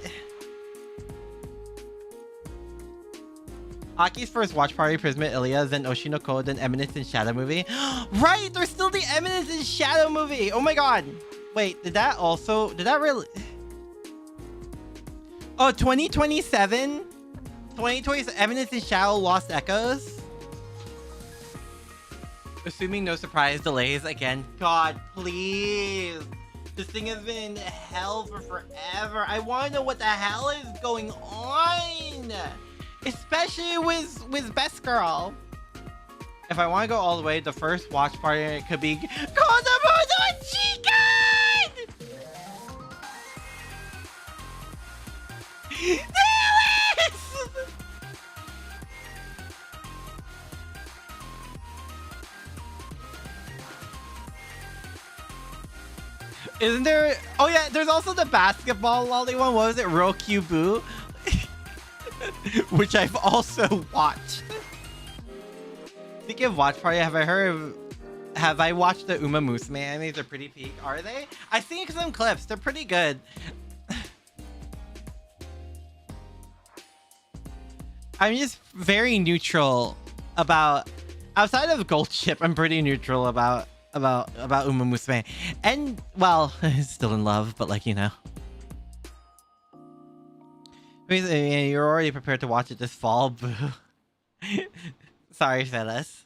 Aki's first watch party, Prisma Ilya, then Oshinoko, then Eminence in Shadow movie. Right! There's still the Eminence in Shadow movie! Oh my god! Wait, did that really... Oh, 2027? 2027, Eminence in Shadow Lost Echoes? Assuming no surprise delays again. God, please. This thing has been in hell for forever. I want to know what the hell is going on. Especially with Best Girl. If I want to go all the way, the first watch party could be Konbanlux Chicken! Isn't there? Oh yeah, there's also the basketball lolly one. What was it? Rokyubu? Which I've also watched. Speaking of watch party, have I watched the Uma Musume animes? They're pretty peak, are they? I've seen some clips. They're pretty good. I'm just very neutral about, outside of Gold Ship, I'm pretty neutral about Uma Musume. And, well, still in love, but like, you know. You're already prepared to watch it this fall, boo. Sorry, Phyllis.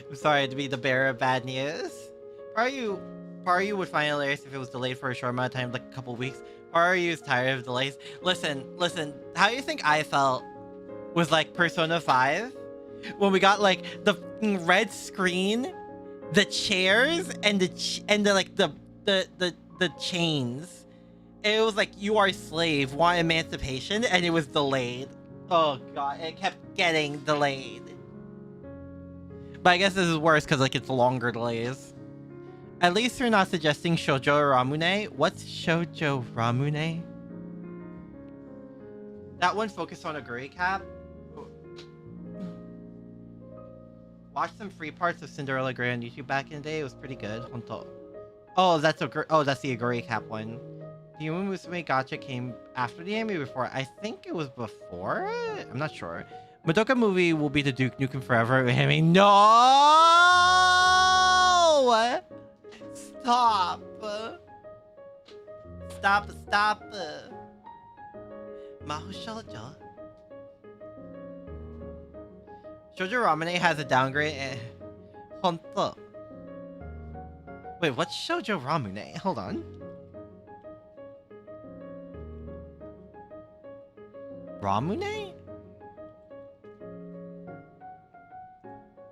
I'm sorry to be the bearer of bad news. Paru would find it hilarious if it was delayed for a short amount of time, like a couple weeks. Paru is tired of delays. Listen. How do you think I felt with like Persona 5? When we got like the red screen, the chairs, and the chains. It was like, you are a slave, want emancipation, and it was delayed. Oh god, it kept getting delayed. But I guess this is worse because like it's longer delays. At least you're not suggesting Shoujo Ramune. What's Shoujo Ramune? That one focused on a gray cap. Watched some free parts of Cinderella Grey on YouTube back in the day. It was pretty good. Oh, that's the Aguri Cap one. The Uma Musume Gacha came after the anime before. I think it was before it? I'm not sure. Madoka movie will be the Duke Nukem Forever anime. No! Stop! stop, stop. Maho Shoujo. Shoujo Ramune has a downgrade. Honto. Wait, what's Shoujo Ramune? Hold on. Ramune?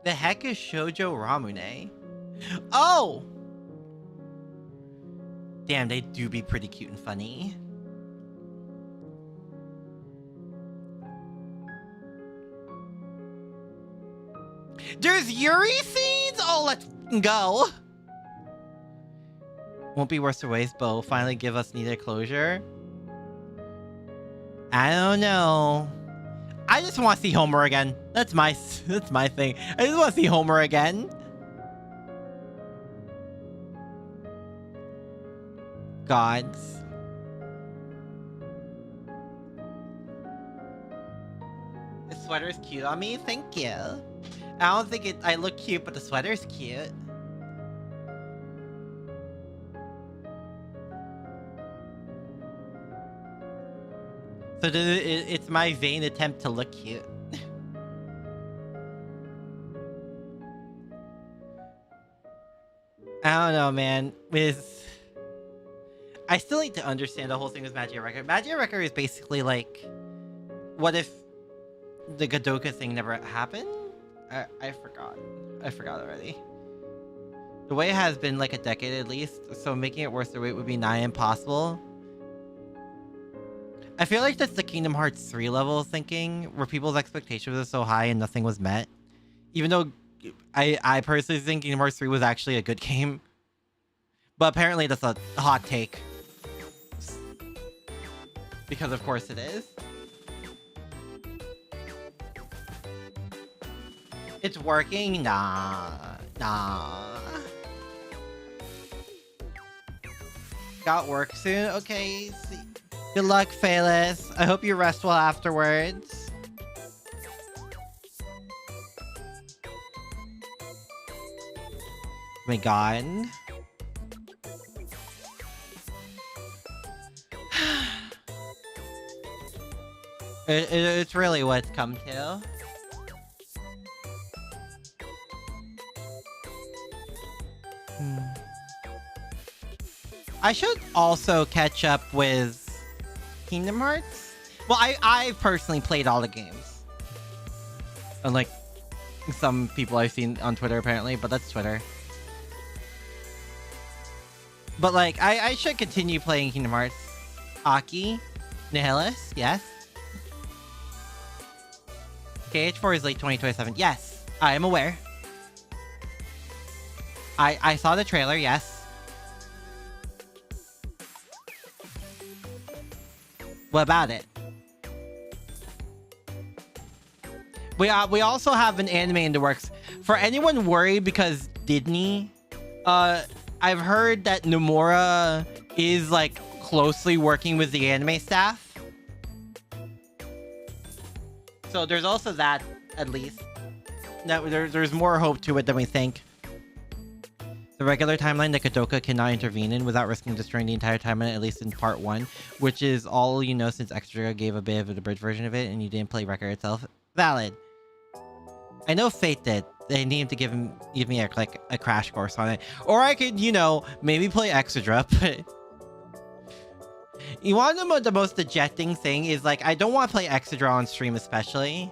The heck is Shoujo Ramune? Oh! Damn, they do be pretty cute and funny. There's Yuri scenes? Oh, let's go. Won't be worse to waste, but will finally give us needed closure. I don't know. I just want to see Homer again. That's my thing. I just want to see Homer again. Gods. The sweater's cute on me. Thank you. I don't think I look cute, but the sweater's cute. So it's my vain attempt to look cute. I don't know, man. I still need to understand the whole thing with Magic Record. Magic Record is basically like, what if the Gadoka thing never happened? I forgot. I forgot already. The wait has been like a decade at least, so making it worse the wait would be nigh impossible. I feel like that's the Kingdom Hearts 3 level of thinking, where people's expectations were so high and nothing was met. Even though I personally think Kingdom Hearts 3 was actually a good game. But apparently that's a hot take. Because of course it is. It's working? Nah. Got work soon? Okay, see. Good luck, Phalis. I hope you rest well afterwards. Oh my god. It's really what it's come to. I should also catch up with Kingdom Hearts. Well, I personally played all the games. Unlike some people I've seen on Twitter, apparently, but that's Twitter. But like, I should continue playing Kingdom Hearts. Aki, Nihilus, yes. KH4 is late 2027. Yes, I am aware. I saw the trailer, yes. What about it? We also have an anime in the works. For anyone worried because Disney, I've heard that Nomura is like closely working with the anime staff. So there's also that, at least. That there's more hope to it than we think. The regular timeline that Kadoka cannot intervene in without risking destroying the entire timeline, at least in part 1, which is all you know since Extra gave a bit of the bridge version of it and you didn't play record itself. Valid. I know Fate did. They need to give me a crash course on it. Or I could, you know, maybe play Extra, but... You want to know the most dejecting thing is, like, I don't want to play Extra on stream especially.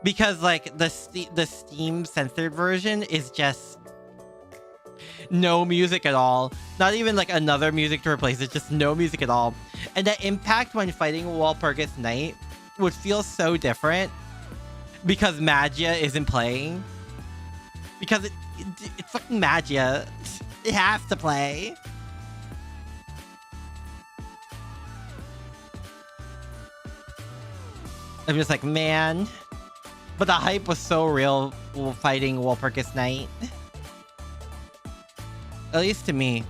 Because, like, the Steam censored version is just... no music at all. Not even like another music to replace it, just no music at all. And the impact when fighting Walpurgis Night would feel so different because Magia isn't playing. Because it's fucking Magia. It has to play. I'm just like, man. But the hype was so real fighting Walpurgis Night. At least to me.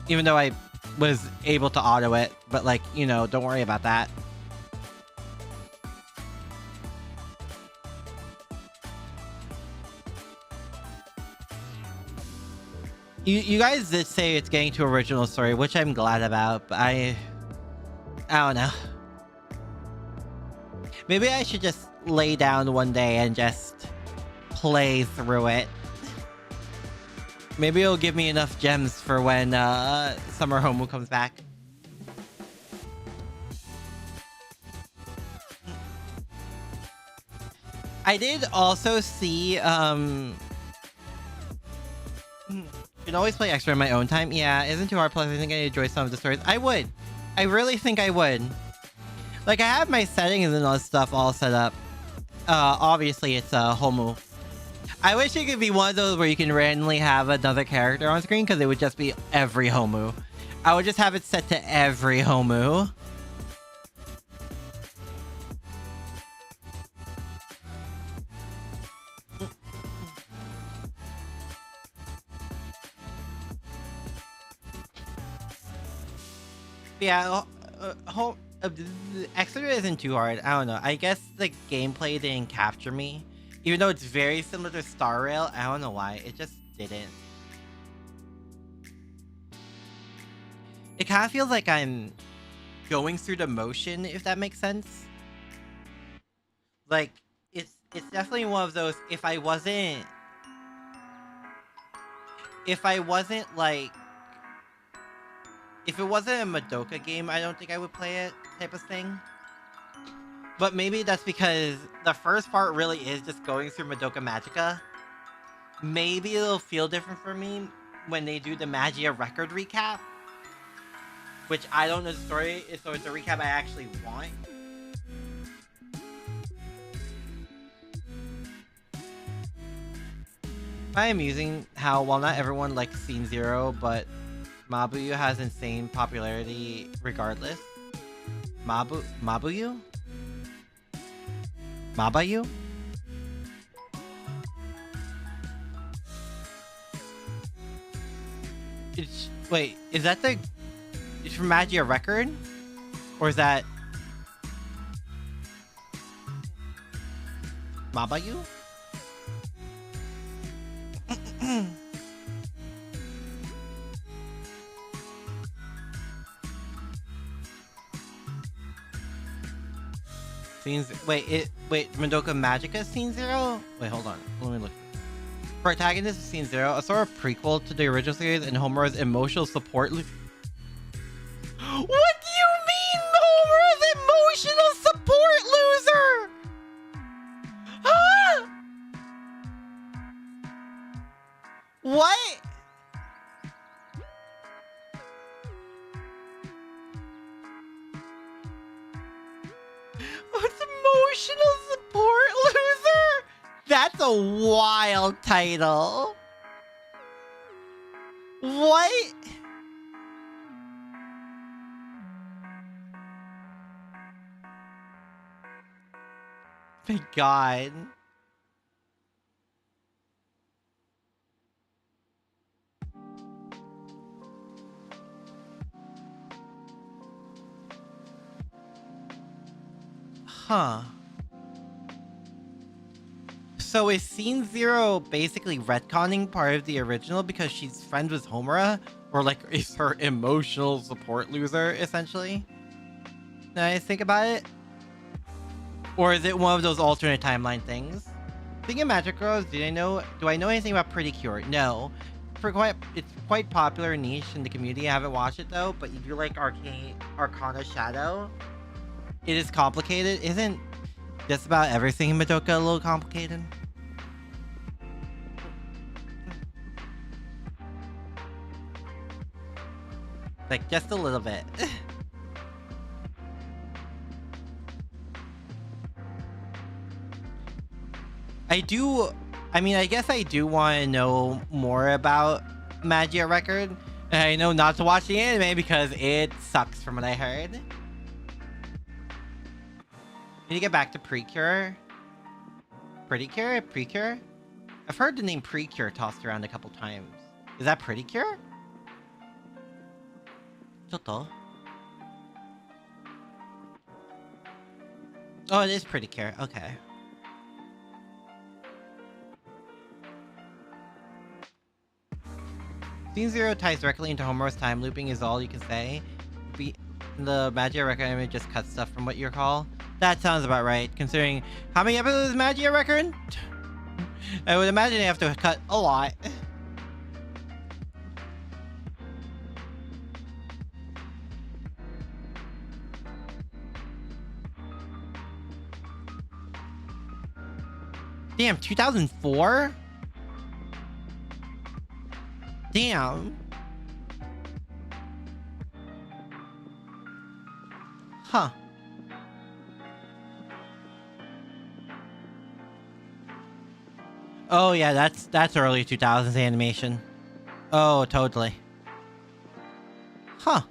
Even though I was able to auto it. But like, you know, don't worry about that. You guys did say it's getting to original story, which I'm glad about, but I don't know. Maybe I should just lay down one day and just play through it. Maybe it'll give me enough gems for when Summer Homu comes back. I did also see you can always play extra in my own time. Yeah, isn't too hard. Plus, I think I enjoy some of the stories. I would. I really think I would. Like, I have my settings and all this stuff all set up. Obviously, it's Homu. I wish it could be one of those where you can randomly have another character on screen, because it would just be every Homu. I would just have it set to every Homu. Yeah, Exeter isn't too hard. I don't know. I guess the gameplay didn't capture me. Even though it's very similar to Star Rail, I don't know why. It just didn't. It kind of feels like I'm going through the motion, if that makes sense. Like, it's definitely one of those, if it wasn't like... If it wasn't a Madoka game, I don't think I would play it, type of thing. But maybe that's because the first part really is just going through Madoka Magica. Maybe it'll feel different for me when they do the Magia record recap. Which I don't know the story, so it's a recap I actually want. I am amusing how, while not everyone likes Scene Zero, but Mabuyu has insane popularity regardless. Mabuyu? Mabayu? Wait, is that the... It's from Magia Record? Or is that... Mabayu? Wait, Madoka Magica Scene Zero? Wait, hold on. Let me look. Protagonist of Scene Zero, a sort of prequel to the original series and Homura's emotional support. What do you mean, Homura's emotional support loser? Huh? What? What's emotional support loser? That's a wild title. What? My God. Huh. So is Scene Zero basically retconning part of the original because she's friends with Homura? Or like is her emotional support loser, essentially? Now I think about it. Or is it one of those alternate timeline things? Speaking of Magic Girls, do I know anything about Pretty Cure? No. It's quite popular niche in the community. I haven't watched it though, but if you like Arcana Shadow, it is complicated. Isn't just about everything in Madoka a little complicated? Like, just a little bit. I guess I do want to know more about Magia Record. And I know not to watch the anime because it sucks from what I heard. Need to get back to Precure. Pretty Cure? Precure? I've heard the name Precure tossed around a couple times. Is that Pretty Cure? Choto. Oh, it is Pretty Cure. Okay. Scene 0 ties directly into Homeworld's time. Looping is all you can say. The Magia record anime just cuts stuff from what you recall. That sounds about right, considering how many episodes is Magia record? I would imagine they have to cut a lot. Damn, 2004? Damn. Huh. Oh yeah, that's early 2000s animation. Oh, totally. Huh.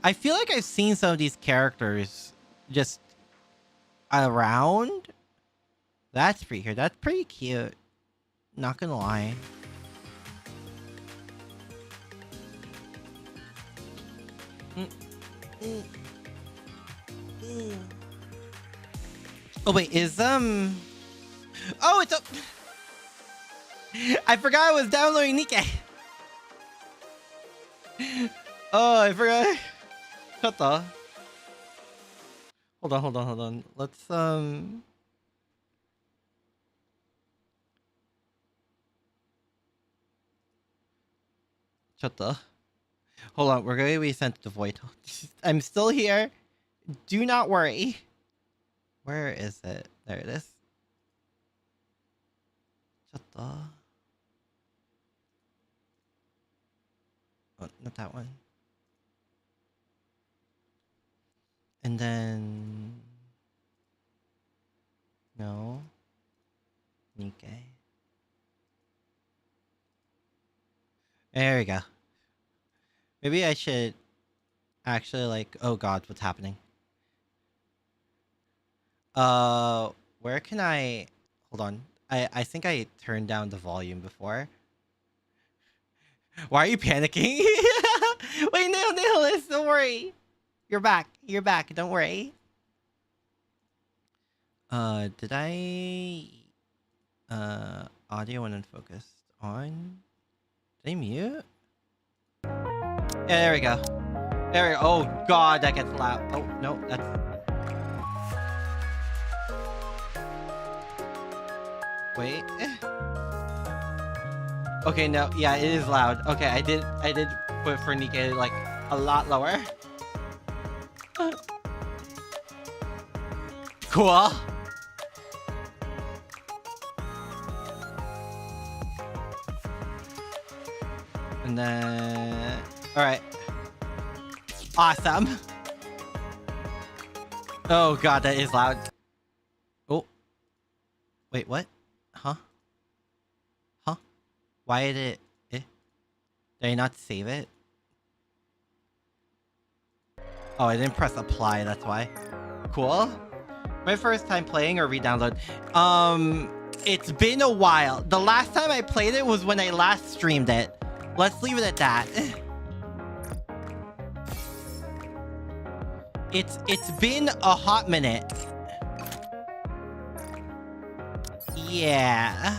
I feel like I've seen some of these characters just around. That's pretty That's pretty cute. Not gonna lie. Oh wait, is oh, it's up. I forgot I was downloading Nikkei. Oh, I forgot. Shut the. Hold on. Let's shut the. Hold on, we're going to be sent to the void. I'm still here. Do not worry. Where is it? There it is. Shut the. Oh, not that one. And then... No. Nikkei. There we go. Maybe I should actually like... Oh god, what's happening? Where can I... Hold on. I think I turned down the volume before. Why are you panicking? Wait, no, Nicholas, don't worry. You're back. Don't worry. Did I... audio and unfocused on? Did I mute? Yeah, there we go. Oh god, that gets loud. Oh, no, that's... Wait. Okay, no, yeah, it is loud. Okay, I did put for Nikkei like a lot lower. Cool. And then... Alright. Awesome. Oh god, that is loud. Oh. Wait, what? Huh? Why did it... Did I not save it? Oh, I didn't press apply, that's why. Cool. My first time playing or re-download. It's been a while. The last time I played it was when I last streamed it. Let's leave it at that. It's been a hot minute. Yeah.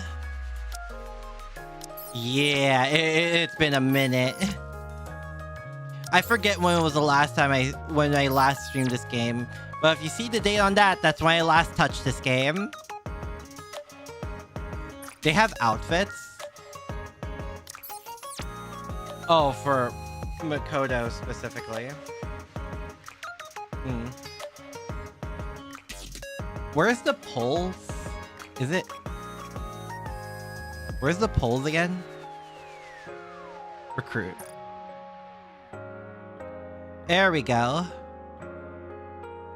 Yeah, it's been a minute. I forget when was the last time when I last streamed this game. But if you see the date on that, that's when I last touched this game. They have outfits. Oh, for Makoto specifically. Where's the pulse? Is it... Where's the polls again? Recruit. There we go.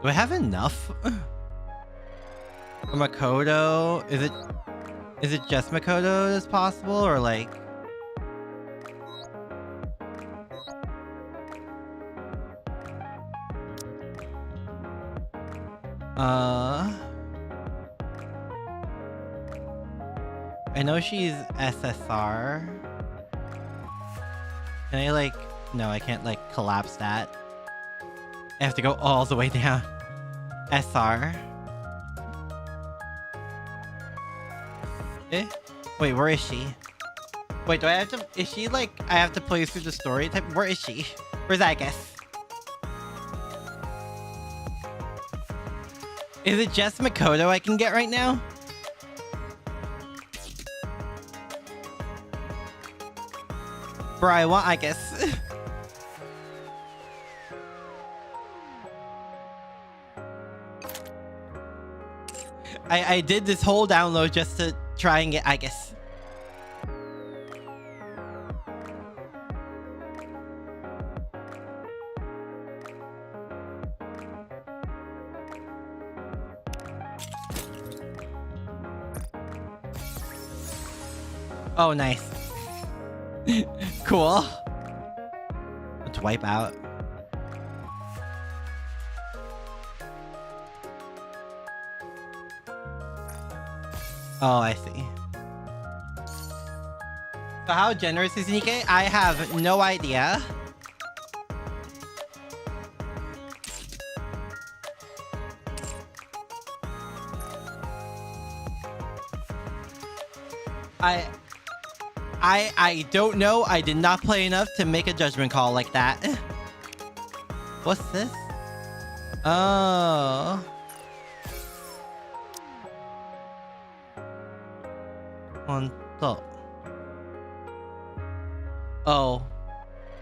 Do I have enough? Makoto? Is it just Makoto that's possible, or like... I know she's SSR. Can I like... No, I can't like collapse that. I have to go all the way down. SR. Eh? Wait, where is she? Wait, do I have to... Is she like... I have to play through the story type? Where is she? Where's Agus? Is it just Makoto I can get right now? Bro, I want Agus. I did this whole download just to try and get Agus. Oh, nice. Cool. Let's wipe out. Oh, I see. So how generous is Nikkei? I have no idea. I don't know. I did not play enough to make a judgment call like that. What's this? Oh. On top. Oh.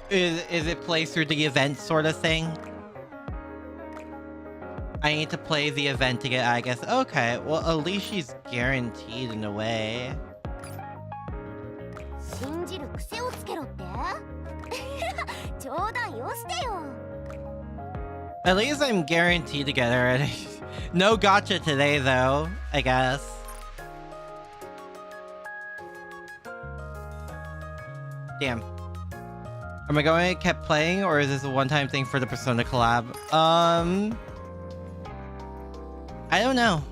Is it play through the event sort of thing? I need to play the event to get, I guess. Okay, well, at least she's guaranteed in a way. At least I'm guaranteed to get her. No gotcha today, though, I guess. Damn. Am I going to keep playing, or is this a one-time thing for the Persona collab? I don't know.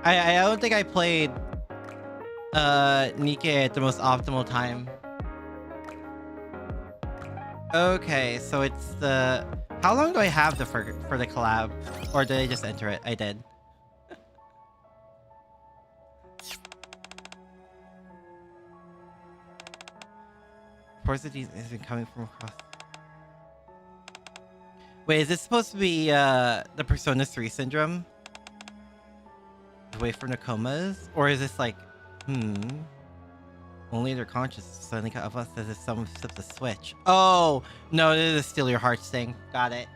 I don't think I played Nikkei at the most optimal time. Okay, so it's the... How long do I have for the collab? Or did I just enter it? I did. Portuguese isn't coming from across. Wait, is this supposed to be the Persona 3 syndrome? Away from the comas? Or is this like, only their conscious suddenly cut off us as if someone flipped the switch. Oh, no, this is Steal Your Hearts thing. Got it.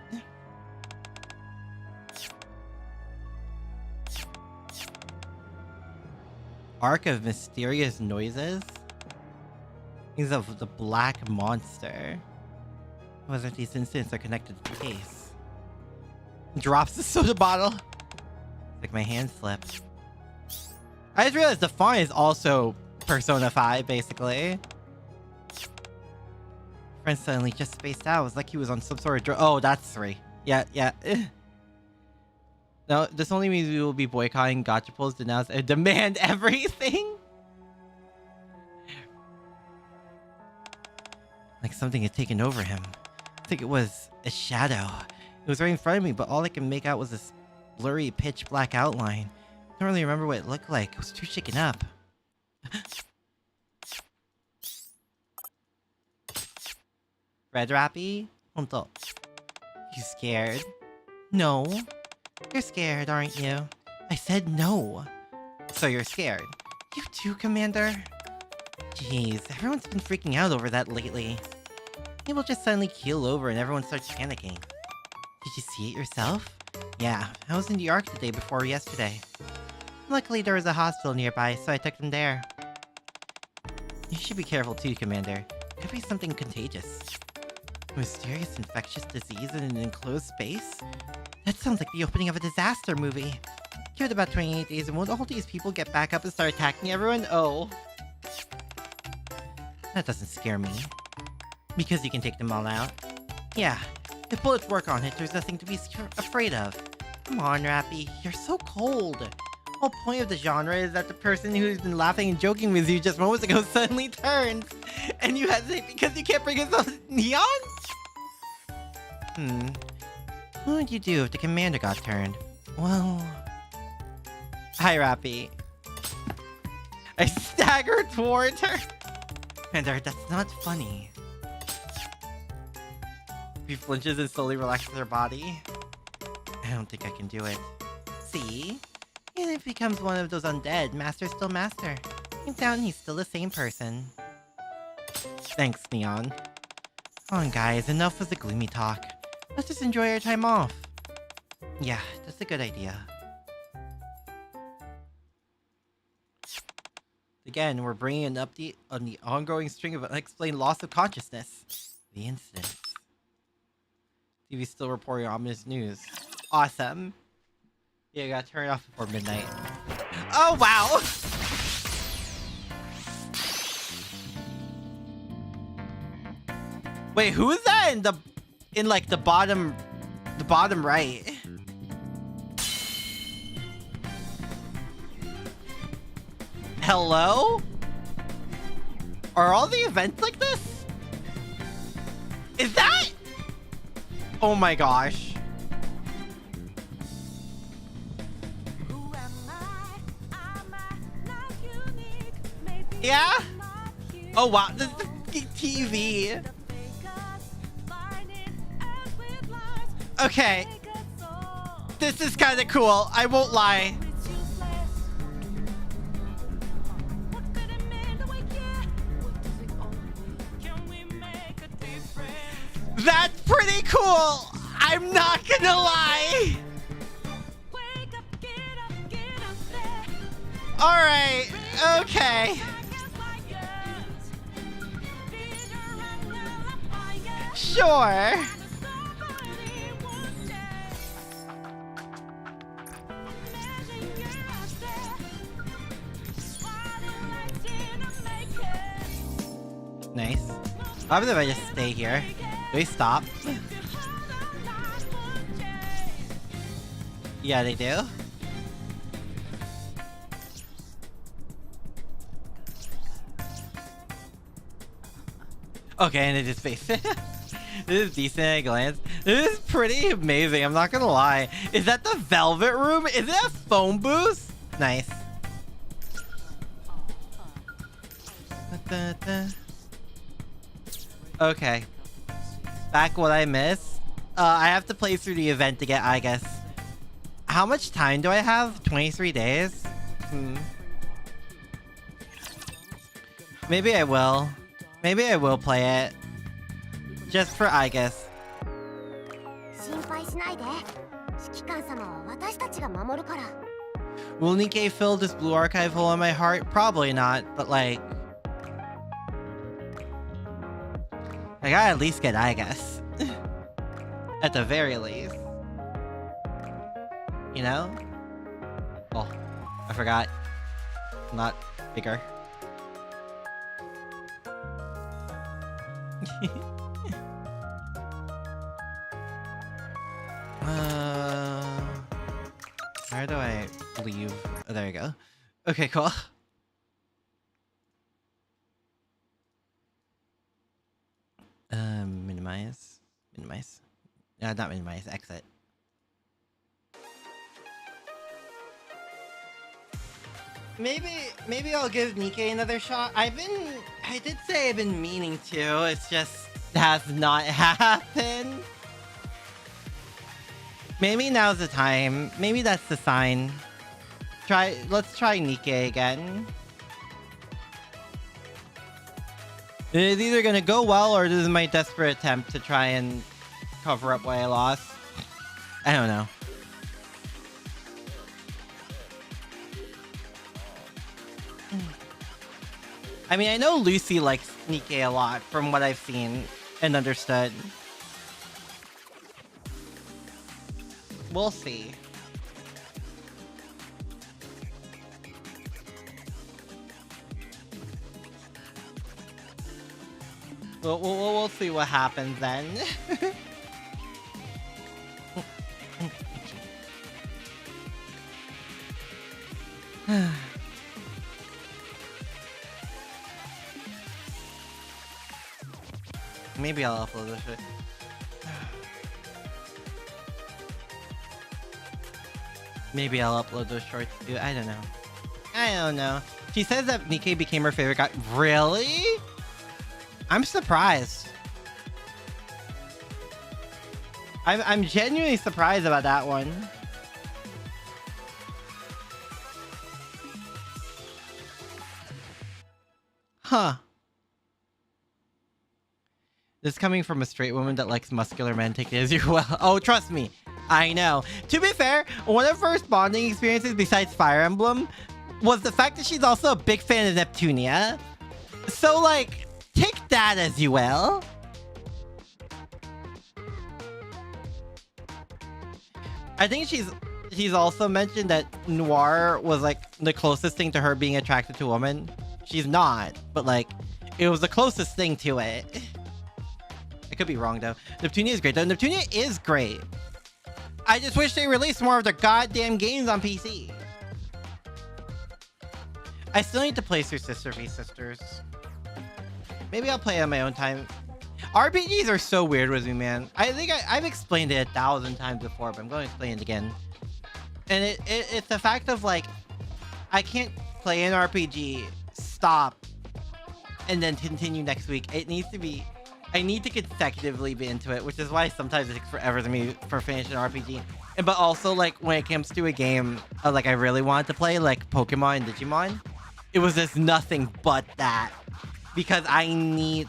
Arc of Mysterious Noises? Things of the Black Monster. Whether these incidents are connected to the case. Drops the soda bottle. Like my hand slipped. I just realized the font is also Persona 5, basically. Friend suddenly just spaced out. It was like he was on some sort of drug. Oh, that's 3. Yeah. No, this only means we will be boycotting gacha pulls, denounce, and demand everything. Like something had taken over him. I think it was a shadow. It was right in front of me, but all I could make out was this blurry, pitch black outline. I don't really remember what it looked like. It was too shaken up. Red Rappy? Honto. You scared? No. You're scared, aren't you? I said no. So you're scared. You too, Commander? Jeez, everyone's been freaking out over that lately. Maybe we'll just suddenly keel over and everyone starts panicking. Did you see it yourself? Yeah, I was in the Ark the day before yesterday. Luckily there was a hospital nearby, so I took them there. You should be careful too, Commander. It could be something contagious. A mysterious infectious disease in an enclosed space? That sounds like the opening of a disaster movie. Give it about 28 days and won't all these people get back up and start attacking everyone? Oh. That doesn't scare me. Because you can take them all out. Yeah, if bullets work on it, there's nothing to be afraid of. Come on, Rappy, you're so cold. The whole point of the genre is that the person who's been laughing and joking with you just moments ago suddenly turns. And you hesitate because you can't bring yourself neon? What would you do if the commander got turned? Well... Hi, Rappy. I staggered towards her. Panda, that's not funny. He flinches and slowly relaxes her body. I don't think I can do it. See? Even if he becomes one of those undead, Master's still Master. Deep down, he's still the same person. Thanks, Neon. Come on, guys, enough with the gloomy talk. Let's just enjoy our time off. Yeah, that's a good idea. Again, we're bringing an update on the ongoing string of unexplained loss of consciousness. The incidents. TV's still reporting ominous news. Awesome. Yeah, you gotta turn it off before midnight. Oh, wow! Wait, who is that in like the bottom right? Hello? Are all the events like this? Is that? Oh my gosh. Yeah? Oh wow, this is TV. Okay. This is kind of cool, I won't lie. That's pretty cool! I'm not gonna lie! Alright, okay. Sure. Nice. How about if I just stay here? Do they stop? Yeah, they do. Okay, and it just face it. This is decent at a glance. This is pretty amazing, I'm not gonna lie. Is that the Velvet Room? Is it a phone booth? Nice. Okay. Back what I missed. I have to play through the event to get, I guess. How much time do I have? 23 days? Maybe I will. Maybe I will play it. Just for, I guess. Will Nikkei fill this blue archive hole in my heart? Probably not, but like... I gotta at least get, I guess. At the very least. You know? Oh, I forgot. Not bigger. Where do I leave? Oh, there you go. Okay, cool. Minimize. Minimize. Not minimize. Exit. Maybe I'll give Nikkei another shot. I did say I've been meaning to. It's just has not happened. Maybe now's the time. Maybe that's the sign. Let's try Nikkei again. It's either gonna go well or this is my desperate attempt to try and cover up what I lost. I don't know. I mean, I know Lucy likes Nikkei a lot from what I've seen and understood. We'll see. We'll see what happens then. Maybe I'll upload this shit. Maybe I'll upload those shorts too. I don't know. I don't know. She says that Nikkei became her favorite guy. Really? I'm surprised. I'm genuinely surprised about that one. Huh. This is coming from a straight woman that likes muscular men. Take it as you will. Oh, trust me. I know. To be fair, one of her bonding experiences besides Fire Emblem was the fact that she's also a big fan of Neptunia. So, like, take that as you will. I think she's also mentioned that Noir was, like, the closest thing to her being attracted to a woman. She's not, but, like, it was the closest thing to it. I could be wrong, though. Neptunia is great, though. Neptunia is great. I just wish they released more of their goddamn games on PC. I still need to play through Sister v Sisters. Maybe I'll play it on my own time. RPGs are so weird with me, man. I think I've explained it 1,000 times before, but I'm going to explain it again. And it's the fact of, like, I can't play an RPG, stop, and then continue next week. It needs to be... I need to consecutively be into it, which is why sometimes it takes forever to me for finishing an RPG. But also, like, when it comes to a game, like, I really wanted to play, like, Pokemon and Digimon, it was just nothing but that. Because I need...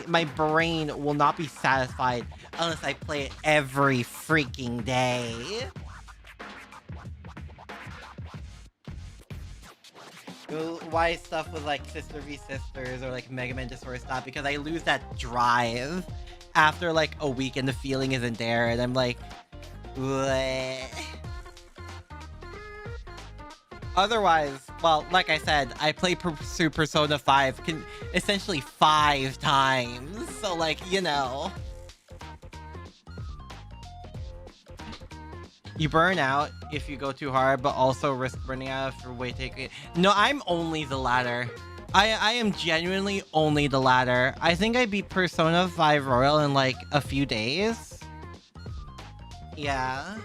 my brain will not be satisfied unless I play it every freaking day. Why stuff with, like, Sister v Sisters or, like, Mega Man just sort of stop? Because I lose that drive after, like, a week and the feeling isn't there. And I'm like... bleh. Otherwise, well, like I said, I played Persona 5 essentially 5 times. So, like, you know... You burn out if you go too hard, but also risk burning out if you're way taking... No, I'm only the latter. I am genuinely only the latter. I think I beat Persona 5 Royal in, like, a few days. Yeah.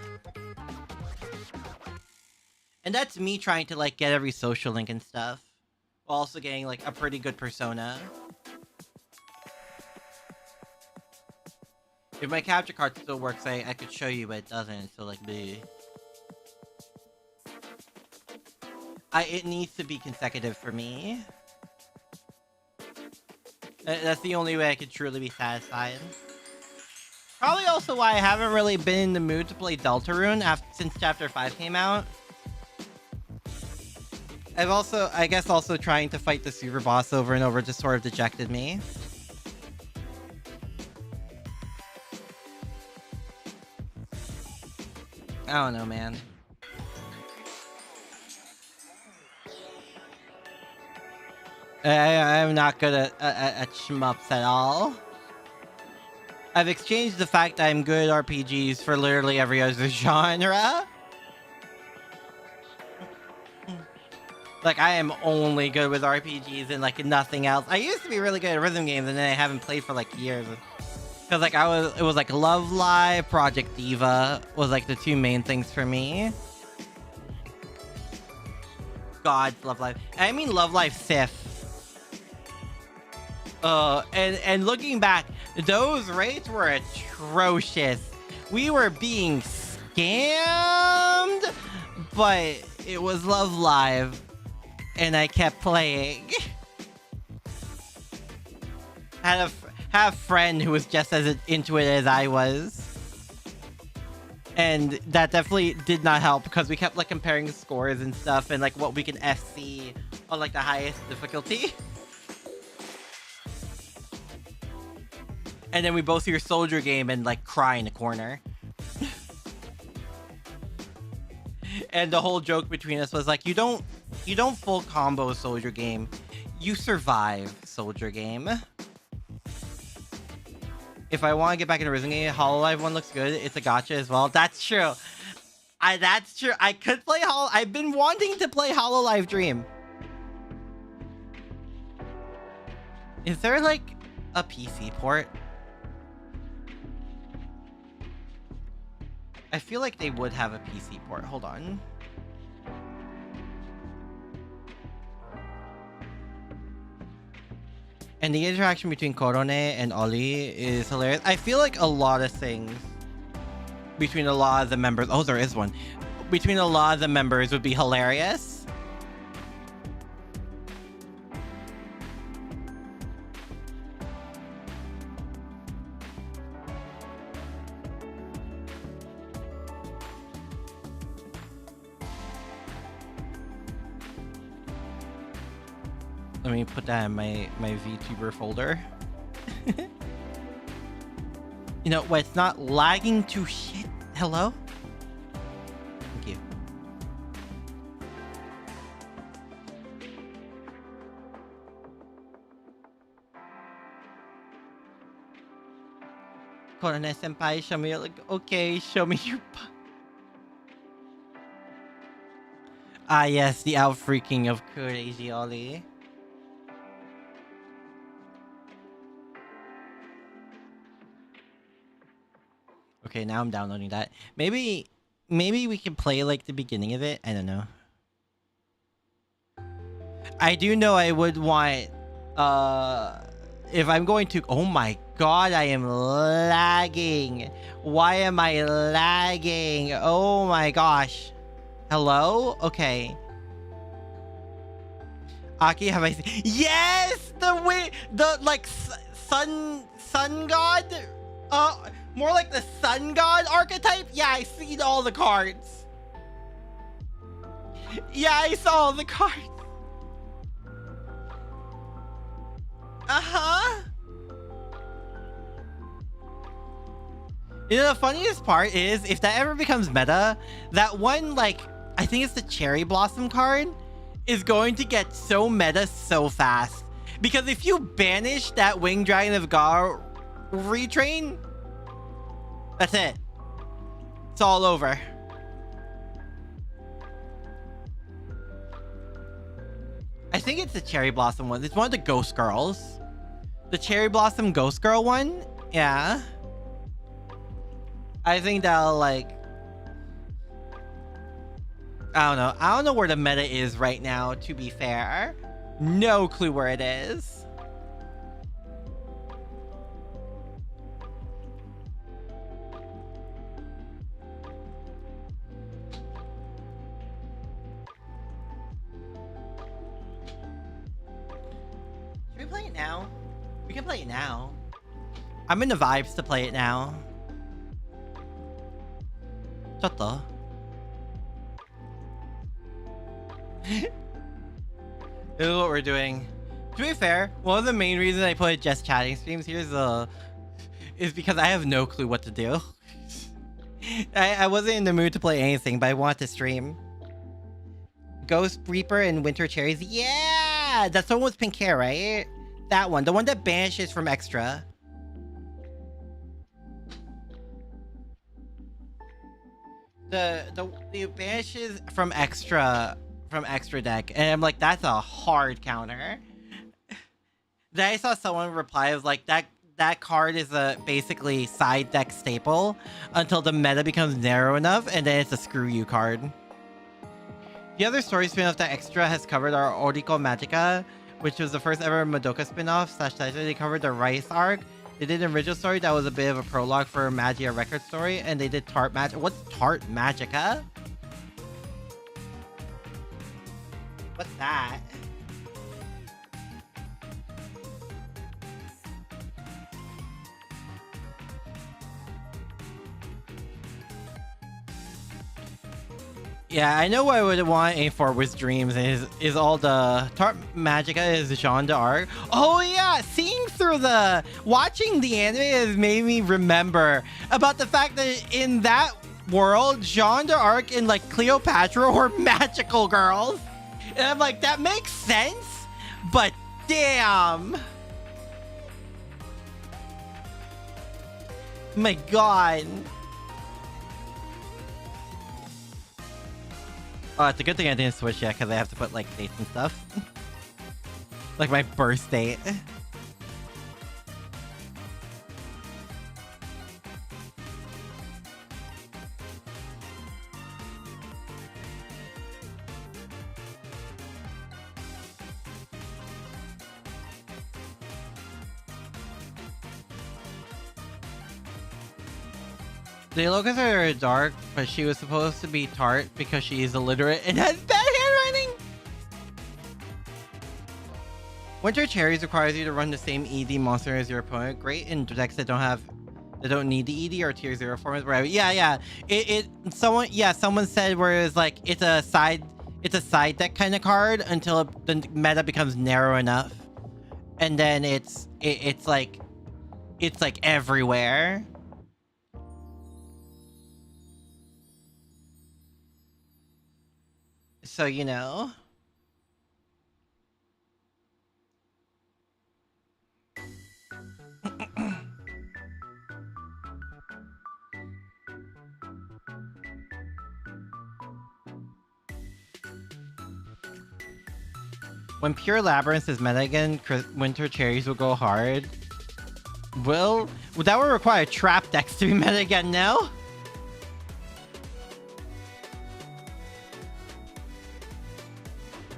And that's me trying to, like, get every social link and stuff. While also getting, like, a pretty good Persona. If my capture card still works, I could show you, but it doesn't, so, like, bleh. It needs to be consecutive for me. That's the only way I could truly be satisfied. Probably also why I haven't really been in the mood to play Deltarune since Chapter 5 came out. I guess also trying to fight the super boss over and over just sort of dejected me. I don't know, man. I'm not good at shmups at all. I've exchanged the fact that I'm good at RPGs for literally every other genre. Like, I am only good with RPGs and, like, nothing else. I used to be really good at rhythm games, and then I haven't played for, like, years. Because, like, it was, like, Love Live, Project Diva was, like, the two main things for me. God, Love Live. I mean Love Live Sif. And looking back, those rates were atrocious. We were being scammed, but it was Love Live, and I kept playing. Had a friend who was just as into it as I was. And that definitely did not help because we kept, like, comparing scores and stuff and, like, what we can FC on, like, the highest difficulty. And then we both hear Soldier Game and, like, cry in a corner. And the whole joke between us was, like, you don't full combo Soldier Game. You survive Soldier Game. If I want to get back into Rhythm Game, Hololive one looks good. It's a gacha as well. That's true. That's true. I could play I've been wanting to play Hololive Dream. Is there, like, a PC port? I feel like they would have a PC port. Hold on. And the interaction between Korone and Oli is hilarious. I feel like a lot of things between a lot of the members. Oh, there is one. Between a lot of the members would be hilarious. Let me put that in my VTuber folder. You know what? It's not lagging to shit. Hello? Thank you. Korone senpai, show me, like, okay, show me your butt. Ah, yes, the out freaking of Crazy Oli. Okay, now I'm downloading that. Maybe we can play like the beginning of it. I don't know. I do know I would want if I'm going to. Oh my god, I am lagging. Why am I lagging? Oh my gosh. Hello? Okay. Aki, have I seen? Yes! The like sun god? More like the sun god archetype? Yeah, I seen all the cards. Yeah, I saw all the cards. Uh-huh. You know, the funniest part is, if that ever becomes meta, that one, like, I think it's the Cherry Blossom card, is going to get so meta so fast. Because if you banish that Winged Dragon of God retrain, that's it. It's all over. I think it's the Cherry Blossom one. It's one of the Ghost Girls. The Cherry Blossom Ghost Girl one? Yeah. I think that'll, like... I don't know. I don't know where the meta is right now, to be fair. No clue where it is. Should we play it now? We can play it now. I'm in the vibes to play it now. Chotto. This is what we're doing. To be fair, one of the main reasons I put just chatting streams here is because I have no clue what to do. I wasn't in the mood to play anything, but I want to stream. Ghost Reaper and Winter Cherries. Yeah! That's the one with pink hair, right? That one. The one that banishes from extra. The banishes from extra deck, and I'm like, that's a hard counter. Then I saw someone reply, I was like, that card is a basically side deck staple until the meta becomes narrow enough, and then it's a screw you card. The other story spin-off that Extra has covered are Oriko Magica, which was the first ever Madoka spin-off / they covered the Rice arc. They did an original story that was a bit of a prologue for Magia record story, and they did Tart Magic. What's Tart Magica? What's that? Yeah, I know what I would want to aim for with Dreams is all the Tart Magica is Jean d'Arc. Oh yeah, watching the anime has made me remember about the fact that in that world, Jean d'Arc and like Cleopatra were magical girls. And I'm like, that makes sense, but damn. My god. Oh, it's a good thing I didn't switch yet, because I have to put, like, dates and stuff. Like, my birth date. The locals are dark, but she was supposed to be tart because she is illiterate and has bad handwriting. Winter Cherries requires you to run the same ED monster as your opponent. Great in decks that don't need the ED or tier 0 formats. Right? Yeah. Someone said where it's like it's a side deck kind of card until the meta becomes narrow enough, and then it's like everywhere. So you know. When Pure Labyrinth is meta again, Winter Cherries will go hard. Well, that would require Trap decks to be meta again, no?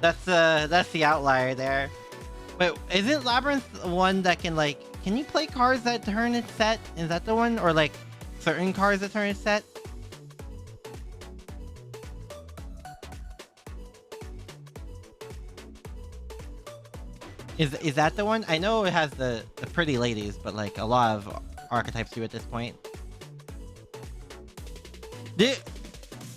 That's the outlier there. Wait, isn't Labyrinth the one that can like... Can you play cards that turn its set? Is that the one? Or like certain cards that turn its set? Is that the one? I know it has the pretty ladies, but like a lot of archetypes do at this point.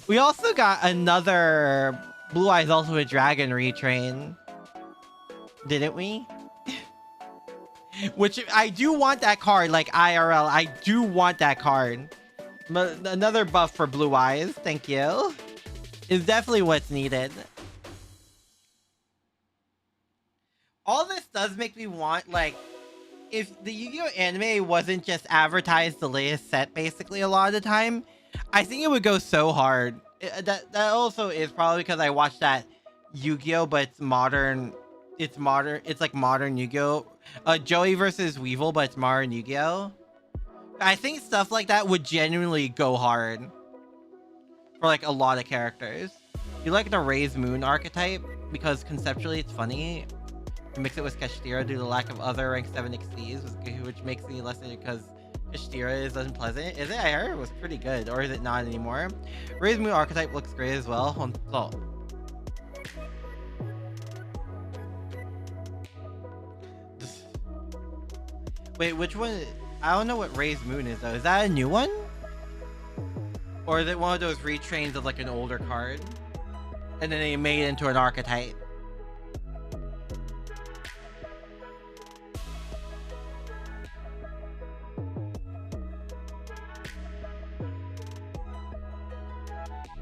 We also got another Blue Eyes Ultimate Dragon retrain, didn't we? Which I do want that card, like IRL. I do want that card. Another buff for Blue Eyes, thank you. Is definitely what's needed. All this does make me want, like, if the Yu-Gi-Oh! Anime wasn't just advertised the latest set basically a lot of the time, I think it would go so hard. That also is probably because I watched that Yu-Gi-Oh! But it's modern. It's like modern Yu-Gi-Oh! Joey versus Weevil, but it's modern Yu-Gi-Oh! I think stuff like that would genuinely go hard for like a lot of characters. You like the Raised Moon archetype because conceptually it's funny. Mix it with Kashtira due to the lack of other rank 7 XCs, which makes me less because Kashtira is unpleasant. Is it? I heard it was pretty good, or is it not anymore? Raised Moon archetype looks great as well. So, wait, which one? I don't know what Raised Moon is though. Is that a new one? Or is it one of those retrains of like an older card? And then they made it into an archetype?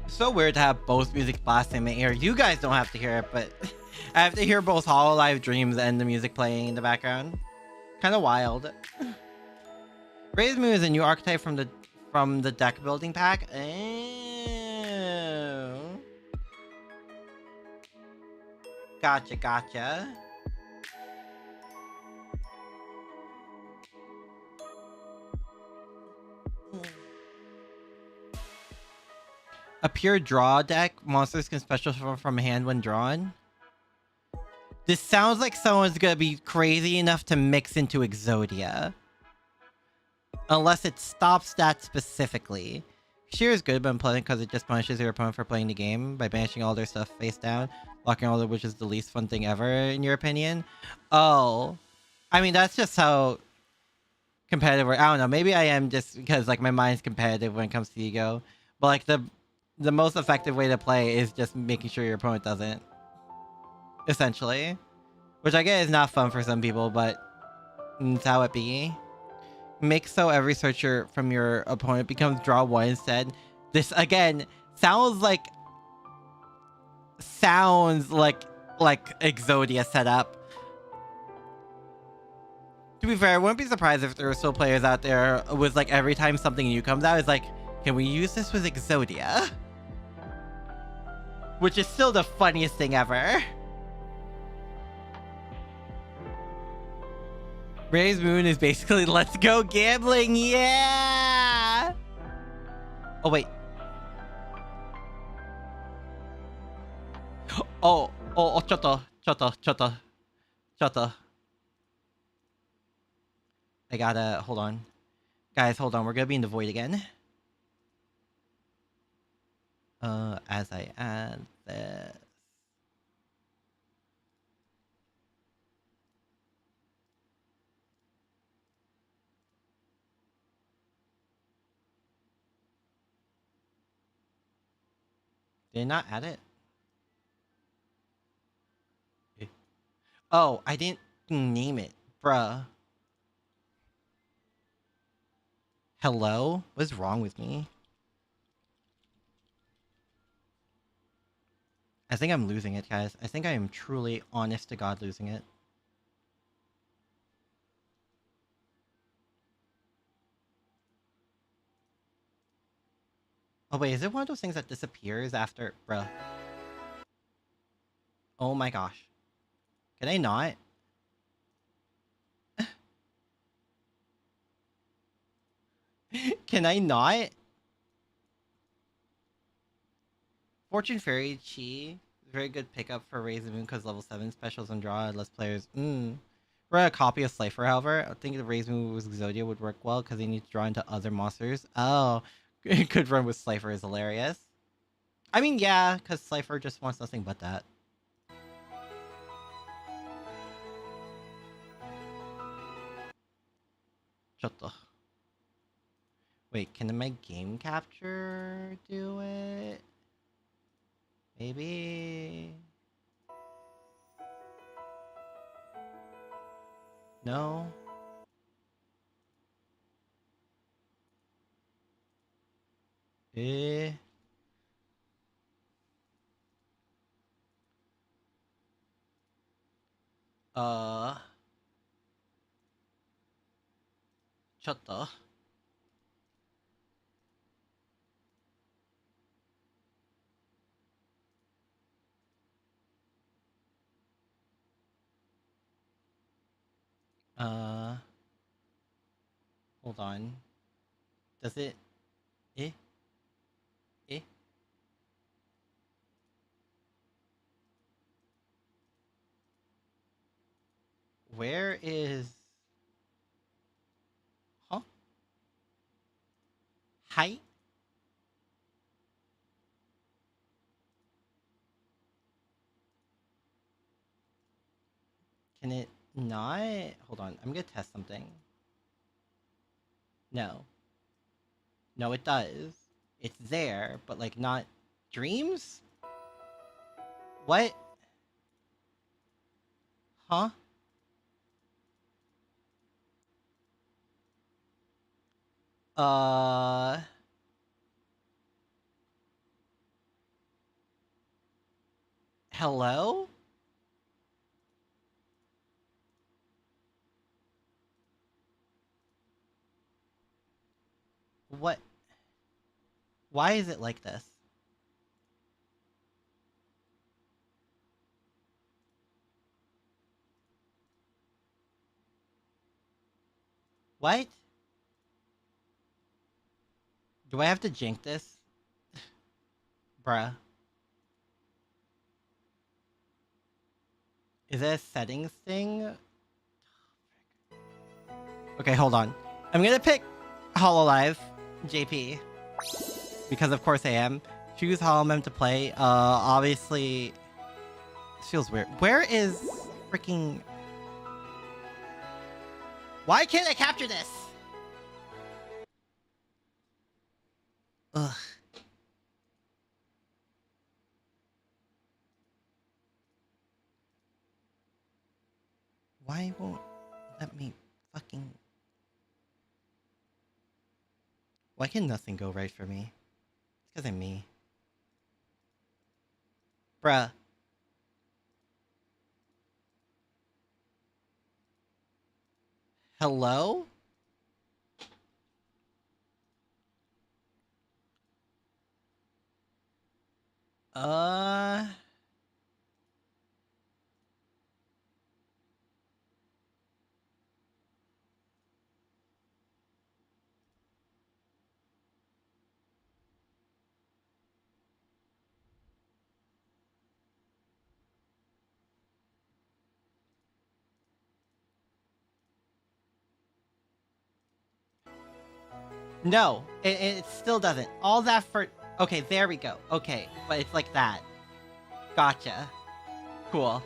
So weird to have both music blasting in my ear. You guys don't have to hear it, but I have to hear both Hololive Dreams and the music playing in the background. Kind of wild. Raised Moon is a new archetype from the deck building pack. Oh. Gotcha. A pure draw deck. Monsters can special from hand when drawn. This sounds like someone's gonna be crazy enough to mix into Exodia. Unless it stops that specifically. Sheer is good but unpleasant because it just punishes your opponent for playing the game by banishing all their stuff face down. Blocking all of which is the least fun thing ever, in your opinion. Oh. I mean, that's just how competitive... I don't know. Maybe I am just because like my mind's competitive when it comes to ego. But like the most effective way to play is just making sure your opponent doesn't. Essentially. Which I get is not fun for some people, but it's how it be. Make so every searcher from your opponent becomes draw 1 instead. This, again, sounds like Exodia setup. To be fair, I wouldn't be surprised if there were still players out there with like every time something new comes out, it's like, can we use this with Exodia? Which is still the funniest thing ever. Raised Moon is basically let's go gambling, yeah! Oh, wait. Oh, chotto. I gotta, hold on. Guys, hold on, we're gonna be in the void again. As I add this. Did I not add it? Oh, I didn't name it. Bruh. Hello? What's wrong with me? I think I'm losing it, guys. I think I am truly, honest to God, losing it. Oh, wait, is it one of those things that disappears after... Bruh. Oh my gosh. Can I not? Can I not? Fortune Fairy Chi. Very good pickup for Raise the Moon because level 7 specials and draw less players. For a copy of Slifer, however, I think the Raise the Moon with Exodia would work well because they need to draw into other monsters. Oh, good run with Slifer is hilarious. I mean, yeah, because Slifer just wants nothing but that. Shut the... Wait, can my game capture do it? Maybe... No? Eh? Uh... Shut the... Uh... Hold on. Does it... Eh? Eh? Where is... Huh? Height? Can it not? Hold on, I'm gonna test something. No. No, it does. It's there, but like not... Dreams? What? Huh? Uh... Hello? What? Why is it like this? What? Do I have to jink this? Bruh. Is it a settings thing? Okay, hold on. I'm gonna pick Hololive JP. Because of course I am. Choose Holomem to play. Obviously... This feels weird. Where is freaking... Why can't I capture this? Ugh. Why won't let me fucking... Why can nothing go right for me? It's because I'm me. Bruh. Hello? Uh... No, it still doesn't. All that for... Okay, there we go. Okay, but it's like that. Gotcha. Cool.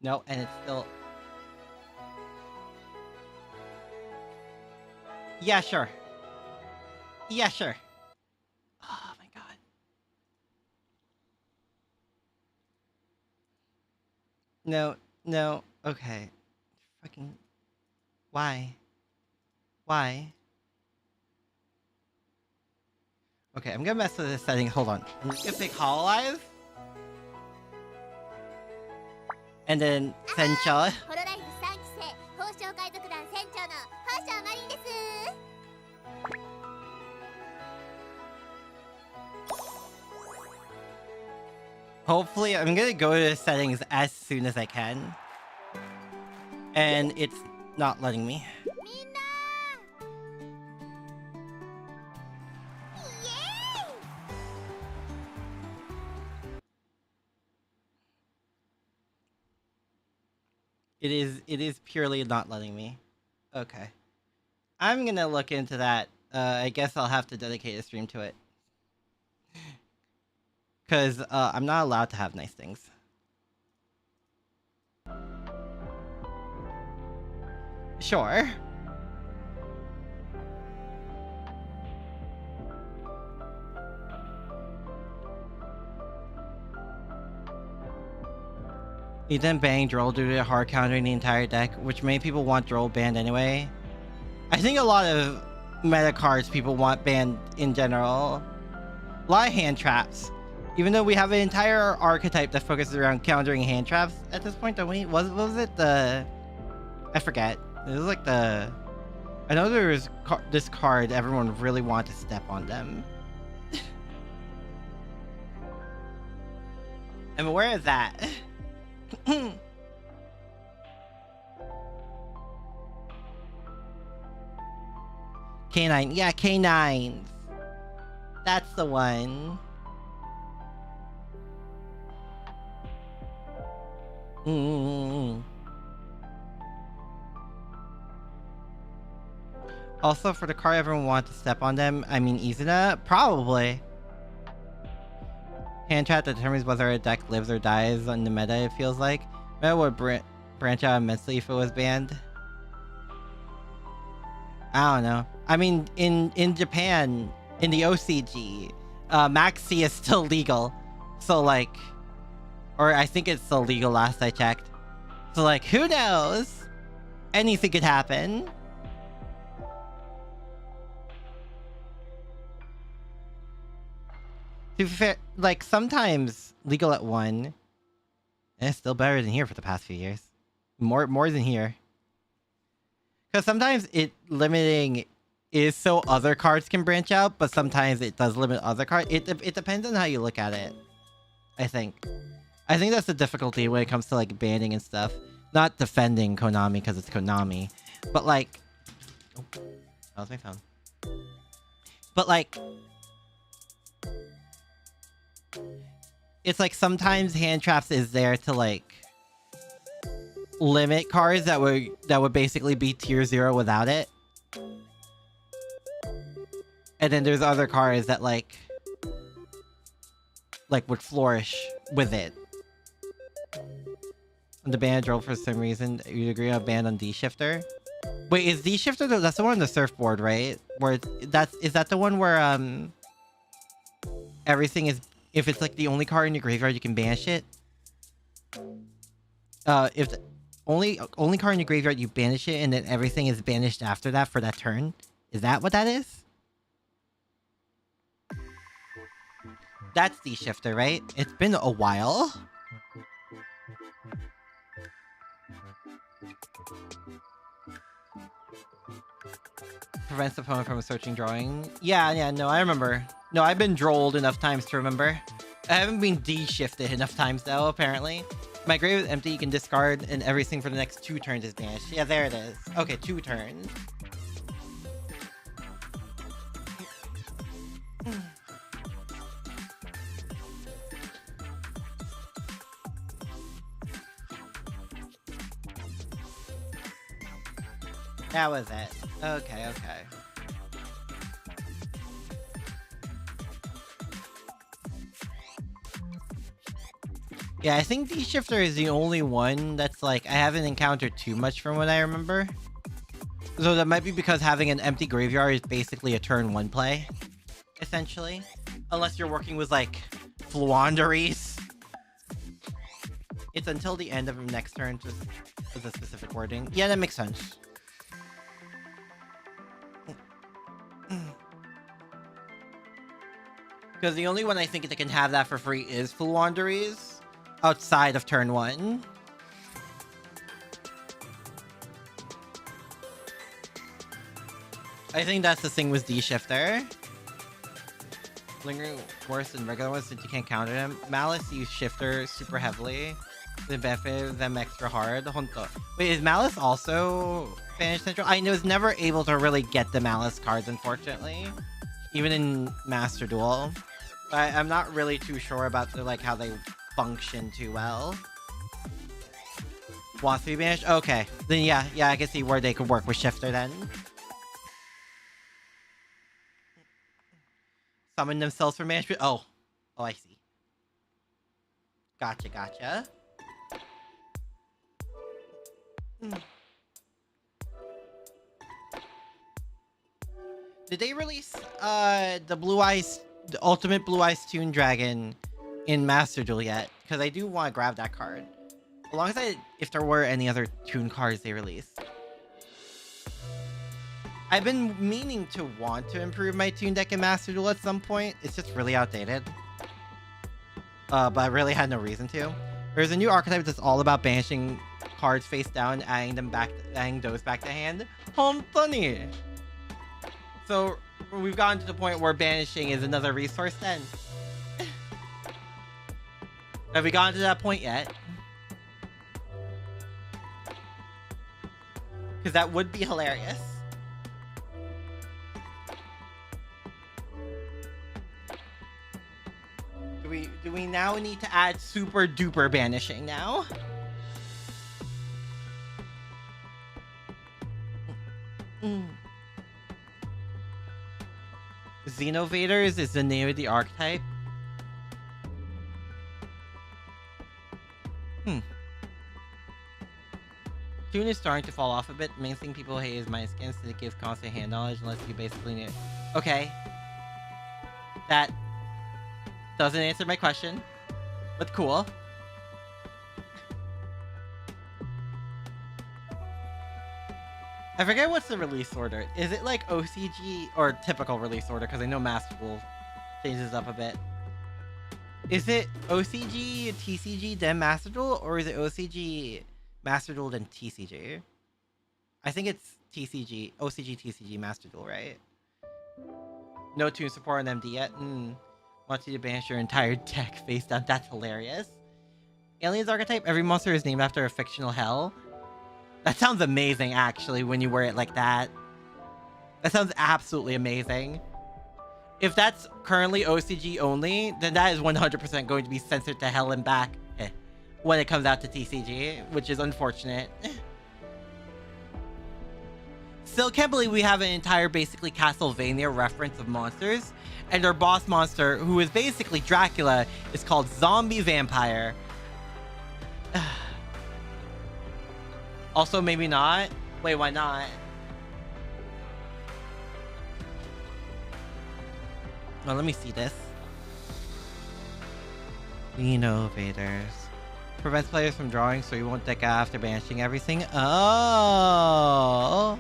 No, and it's still... Yeah, sure. Yeah, sure. Oh my god. No, no. Okay. Fucking... Why? Why? Okay, I'm gonna mess with this setting. Hold on. I'm just gonna pick Hololive. And then Sencha. Hopefully, I'm gonna go to the settings as soon as I can. And it's not letting me. It is purely not letting me. Okay. I'm gonna look into that. I guess I'll have to dedicate a stream to it. Because I'm not allowed to have nice things. Sure. He then banned Droll due to hard countering the entire deck, which many people want Droll banned anyway. I think a lot of meta cards people want banned in general. A lot of hand traps. Even though we have an entire archetype that focuses around countering hand traps at this point, don't we? What was it? I forget. It was like the... I know there was this card everyone really wanted to step on them. I'm aware of that. K9. Yeah, K9s. That's the one. Also, for the card everyone wants to step on them, I mean, Izuna? Probably. Hand trap determines whether a deck lives or dies on the meta, it feels like. Meta would branch out immensely if it was banned. I don't know. I mean, in Japan, in the OCG, Maxi is still legal. So, like... Or I think it's still legal last I checked. So, like, who knows? Anything could happen. To be fair, like, sometimes legal at 1, and it's still better than here for the past few years. More than here. Because sometimes limiting is so other cards can branch out, but sometimes it does limit other cards. It depends on how you look at it, I think. I think that's the difficulty when it comes to, like, banning and stuff. Not defending Konami because it's Konami, but, like... Oh, that was my phone. But, like... It's like sometimes hand traps is there to, like, limit cards that would basically be tier 0 without it. And then there's other cards that, like would flourish with it. And the ban Droll for some reason, you'd agree on ban on D-Shifter? Wait, is D-Shifter that's the one on the surfboard, right? Where is that the one where everything is, if it's like the only card in your graveyard you can banish it? If the only card in your graveyard you banish it and then everything is banished after that for that turn? Is that what that is? That's D-Shifter, right? It's been a while. Prevents the opponent from searching drawing. Yeah, no, I remember. No, I've been drolled enough times to remember. I haven't been D-shifted enough times, though, apparently. My grave is empty, you can discard, and everything for the next 2 turns is banished. Yeah, there it is. Okay, 2 turns. That was it. Okay. Yeah, I think D-Shifter is the only one that's like I haven't encountered too much from what I remember. So that might be because having an empty graveyard is basically a turn 1 play, essentially. Unless you're working with like Fluanderies. It's until the end of next turn, just with a specific wording. Yeah, that makes sense. Because the only one I think that can have that for free is Fluanderies outside of turn 1. I think that's the thing with D-Shifter. Lingering worse than regular ones since you can't counter them. Malice use Shifter super heavily. The benefit of them extra hard. Honto. Wait, is Malice also Spanish Central? I was never able to really get the Malice cards, unfortunately. Even in Master Duel. But I'm not really too sure about like how they function too well. Wants to be banished? Okay. Then yeah, I can see where they could work with Shifter then. Summon themselves for banishment. Oh, I see. Gotcha. Did they release the Ultimate Blue Eyes Toon Dragon in Master Duel yet? Because I do want to grab that card. Alongside if there were any other Toon cards they released. I've been meaning to want to improve my Toon deck in Master Duel at some point. It's just really outdated. But I really had no reason to. There's a new archetype that's all about banishing cards face down, adding those back to hand. Funny. So we've gotten to the point where banishing is another resource then. Have we gotten to that point yet? Because that would be hilarious. Do we now need to add super duper banishing now? Xenovaders is the name of the archetype. Toon is starting to fall off a bit. The main thing people hate is my skins, so it gives constant hand knowledge unless you basically need it. Okay. That doesn't answer my question, but cool. I forget what's the release order. Is it like OCG or typical release order? Because I know Master Duel changes up a bit. Is it OCG, TCG, then Master Duel? Or is it OCG, Master Duel, then TCG? I think it's TCG, OCG, TCG, Master Duel, right? No Toon support on MD yet? Wants you to banish your entire deck face down. That's hilarious. Aliens archetype, every monster is named after a fictional hell. That sounds amazing, actually, when you word it like that. That sounds absolutely amazing. If that's currently OCG only, then that is 100% going to be censored to hell and back when it comes out to TCG, which is unfortunate. Still can't believe we have an entire basically Castlevania reference of monsters, and our boss monster, who is basically Dracula, is called Zombie Vampire. Also, maybe not. Wait, why not? Well, let me see this. Innovators. Prevents players from drawing so you won't deck out after banishing everything. Oh!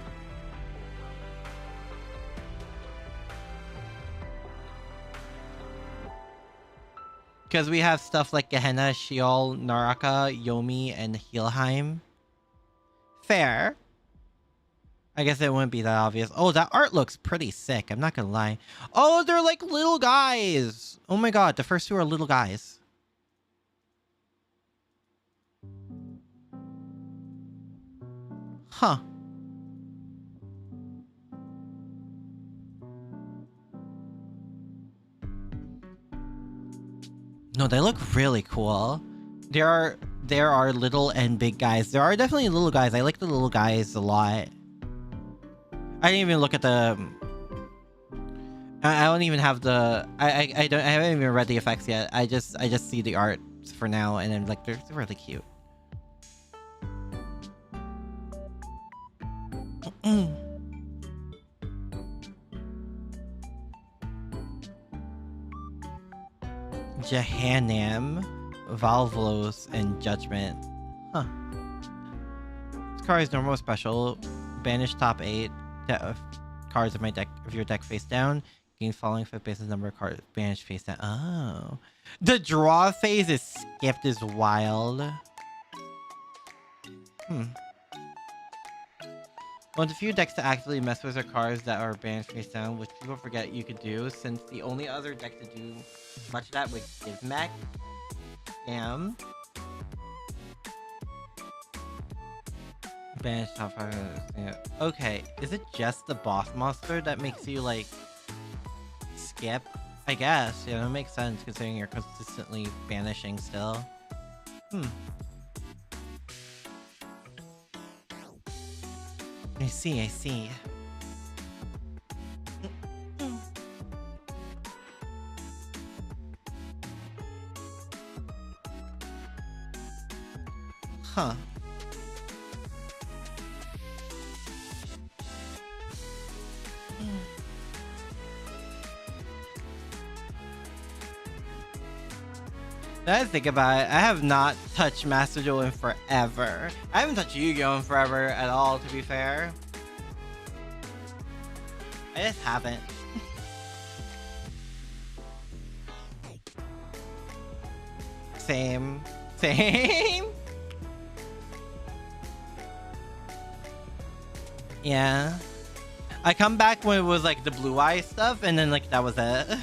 Because we have stuff like Gehenna, Sheol, Naraka, Yomi, and Helheim. Fair. I guess it wouldn't be that obvious. Oh, that art looks pretty sick. I'm not gonna lie. Oh, they're like little guys. Oh my god, the first two are little guys. Huh. No, they look really cool. There are little and big guys. There are definitely little guys. I like the little guys a lot. I didn't even look at the... I don't even have the... I haven't even read the effects yet. I just see the art dupes for now, and then like they're really cute. Jahannam, Valvlos, and Judgment. Huh. This card is normal or special. Banish top 8 cards of my deck. If your deck face down, gain following 5th basis number of cards banished face down. Oh. The draw phase is skipped is wild. One of the few decks to actively mess with are cards that are banished face down, which people forget you could do, since the only other deck to do much of that with Gizmek. Damn. Banish top 5. Yeah. Okay, is it just the boss monster that makes you like skip? I guess. Yeah, that makes sense considering you're consistently banishing still. I see. Huh. Now I think about it, I have not touched Master Duel in forever. I haven't touched Yu-Gi-Oh! In forever at all, to be fair. I just haven't. Same. Yeah. I come back when it was like the blue eye stuff, and then like that was it.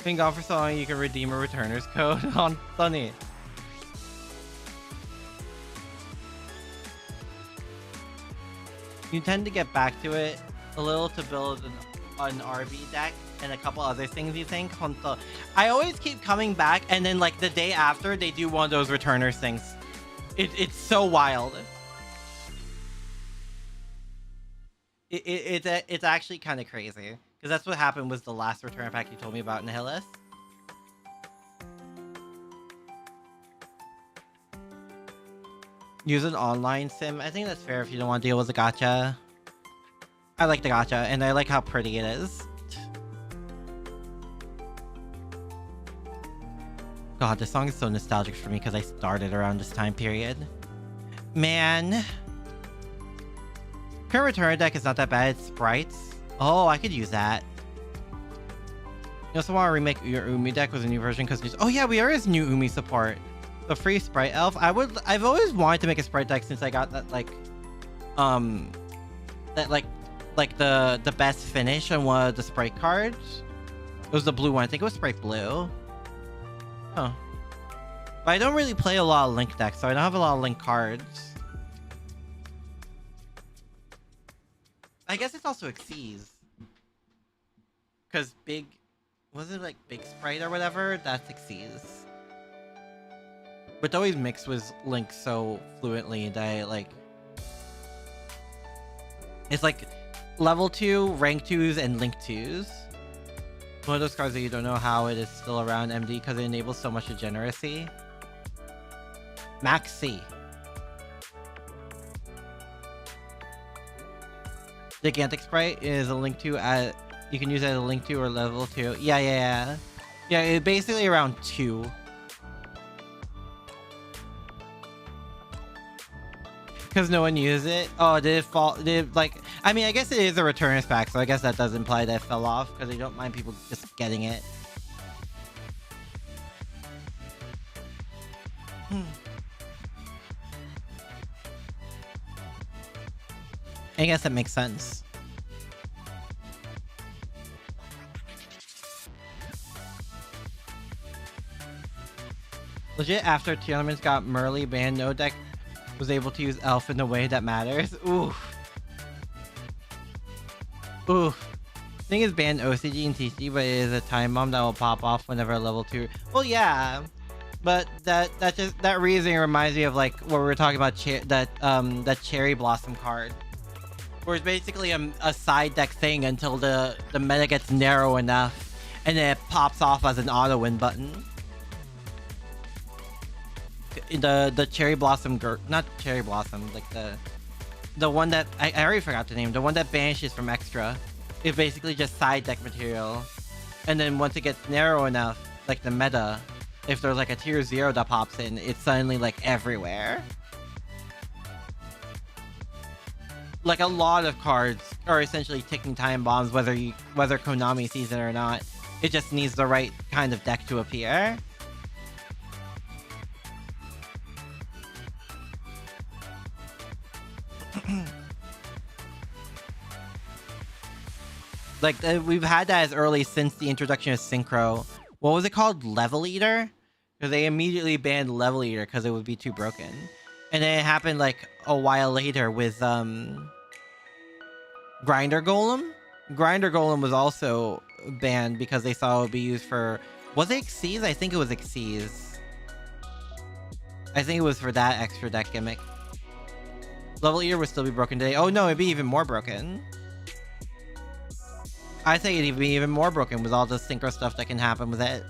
Been gone for so long, you can redeem a returner's code on Sunny. You tend to get back to it a little to build an RB deck and a couple other things you think. I always keep coming back, and then like the day after they do one of those returners things. It's so wild. It's actually kind of crazy. Because that's what happened with the last return pack you told me about, Nihilus. Use an online sim. I think that's fair if you don't want to deal with the gacha. I like the gacha, and I like how pretty it is. God, this song is so nostalgic for me because I started around this time period. Man. Current return deck is not that bad. It's sprites. Oh, I could use that. You also want to remake your Umi deck with a new version because oh yeah, there is new Umi support. The free sprite elf. I've always wanted to make a sprite deck since I got that like the best finish on one of the sprite cards. It was the blue one. I think it was sprite blue. Huh. But I don't really play a lot of Link decks, so I don't have a lot of Link cards. I guess it's also Xyz. Because big... Was it like Big Sprite or whatever? That's Xyz. But always mixed with Link so fluently that I like... It's like level 2, rank 2s, and Link 2s. One of those cards that you don't know how it is still around MD because it enables so much degeneracy. Max C. Gigantic Sprite is a link to at you can use it as a link to or level 2. Yeah, it's basically around 2. Because no one used it. Oh, did it fall? Did it, like? I mean, I guess it is a returners pack, so I guess that does imply that it fell off because they don't mind people just getting it. I guess that makes sense. Legit, after tournaments got Merly banned, no deck was able to use Elf in a way that matters. Oof. Thing is banned OCG and TC, but it is a time bomb that will pop off whenever a level 2. Well, yeah. But that reasoning reminds me of like what we were talking about that Cherry Blossom card. Where it's basically a side deck thing until the meta gets narrow enough. and then it pops off as an auto win button. The cherry blossom, not cherry blossom, like the one that I already forgot the name. The one that banishes from extra. It's basically just side deck material, and then once it gets narrow enough, like the meta, if there's like a tier 0 that pops in, it's suddenly like everywhere. Like a lot of cards are essentially ticking time bombs, whether Konami sees it or not. It just needs the right kind of deck to appear. Like we've had that as early since the introduction of Synchro. What was it called? Level Eater? Because they immediately banned Level Eater because it would be too broken. And then it happened like a while later with Grinder Golem. Grinder Golem was also banned because they saw it would be used for, was it Xyz? I think it was Xyz. I think it was for that extra deck gimmick. Level Eater would still be broken today. Oh no, it'd be even more broken. I think it'd be even more broken with all the synchro stuff that can happen with it.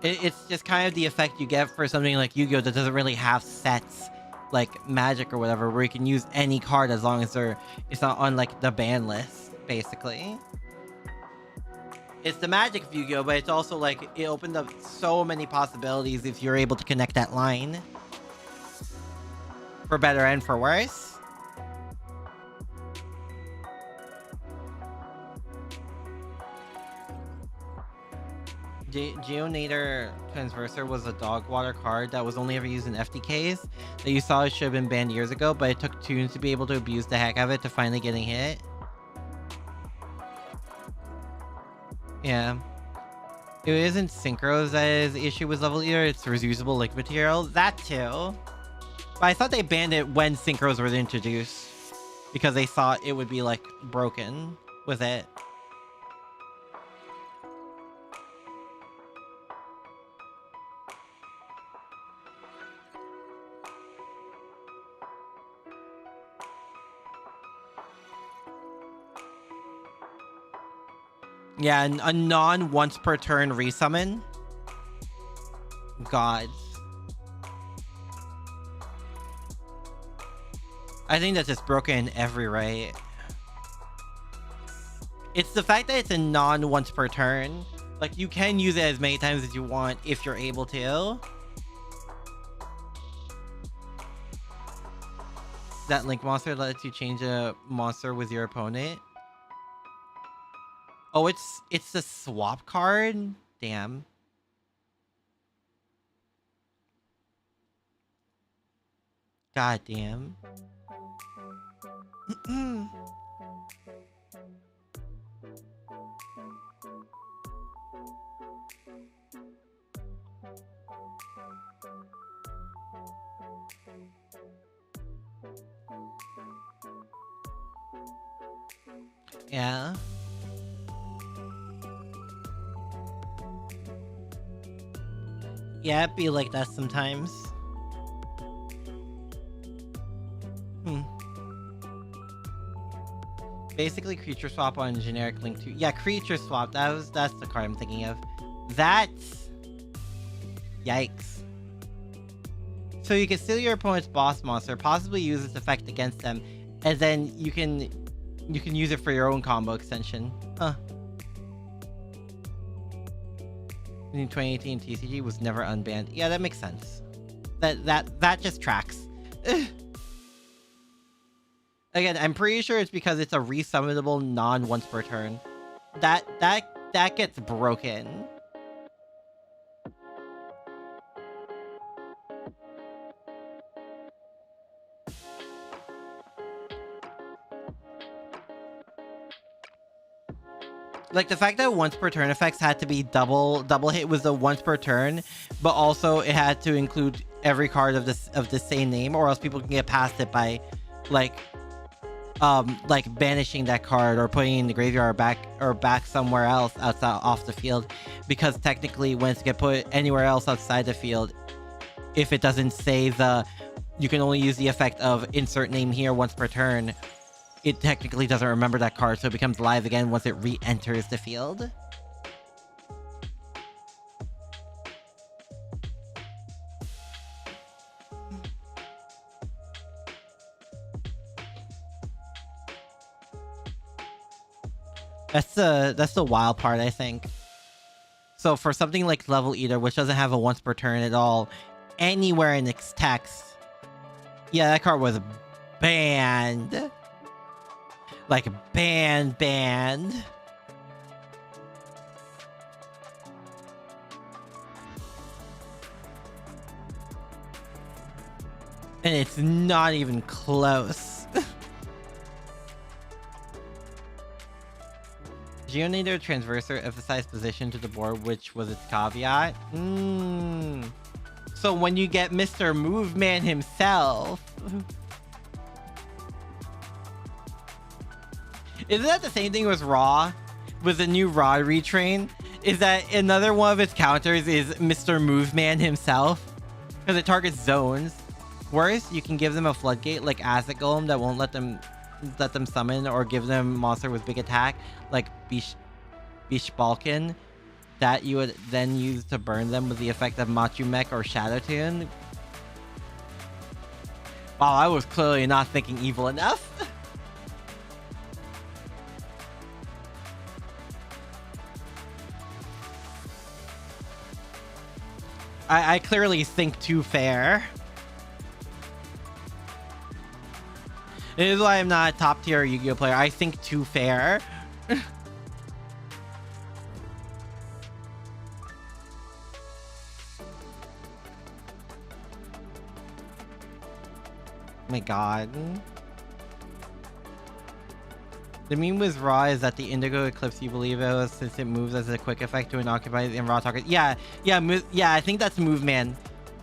It's just kind of the effect you get for something like Yu-Gi-Oh! That doesn't really have sets like Magic or whatever, where you can use any card as long as it's not on like the ban list, basically. It's the magic of Yu-Gi-Oh! But it's also like it opened up so many possibilities if you're able to connect that line. For better and for worse. Geonator Transverser was a dog water card that was only ever used in FTKs that you saw it should have been banned years ago, but it took Toons to be able to abuse the heck of it to finally getting hit. Yeah. It isn't Synchros that is the issue with Level Eater, it's reusable link material. That too. But I thought they banned it when Synchros were introduced because they thought it would be like broken with it. Yeah, a non once per turn resummon. God. I think that's just broken in every right. It's the fact that it's a non once per turn. Like, you can use it as many times as you want if you're able to. That link monster lets you change a monster with your opponent. Oh, it's the swap card? Damn. God damn. Yeah. Yeah, it'd be like that sometimes. Basically, creature swap on generic link to... Yeah, creature swap. That's the card I'm thinking of. That's... Yikes. So you can steal your opponent's boss monster, possibly use its effect against them, and then you can use it for your own combo extension. Huh. In 2018, TCG was never unbanned. Yeah, that makes sense. That just tracks. Again, I'm pretty sure it's because it's a resummonable non once per turn. That gets broken. Like, the fact that once per turn effects had to be double hit was the once per turn, but also it had to include every card of the same name, or else people can get past it by like banishing that card or putting it in the graveyard or back somewhere else outside off the field, because technically once it get put anywhere else outside the field, if it doesn't say you can only use the effect of insert name here once per turn, it technically doesn't remember that card, so it becomes live again once it re-enters the field. That's the wild part, I think. So for something like Level Eater, which doesn't have a once per turn at all, anywhere in its text, yeah, that card was banned. Like, banned. And it's not even close. Geonator Transverser emphasized position to the board, which was its caveat. So when you get Mr. Moveman himself... Isn't that the same thing with Raw? With the new Raw retrain? Is that another one of its counters is Mr. Moveman himself? Because it targets zones. Worse, you can give them a floodgate like Acid Golem that won't let them summon, or give them monster with big attack like Bish Balkan that you would then use to burn them with the effect of Machu Mech or Shadow Tune. Wow, I was clearly not thinking evil enough. I clearly think too fair. This is why I'm not a top tier Yu-Gi-Oh player. I think too fair. My god. The meme with Raw is that the Indigo Eclipse you believe it was, since it moves as a quick effect to an occupied in Raw target. Yeah, I think that's Moveman.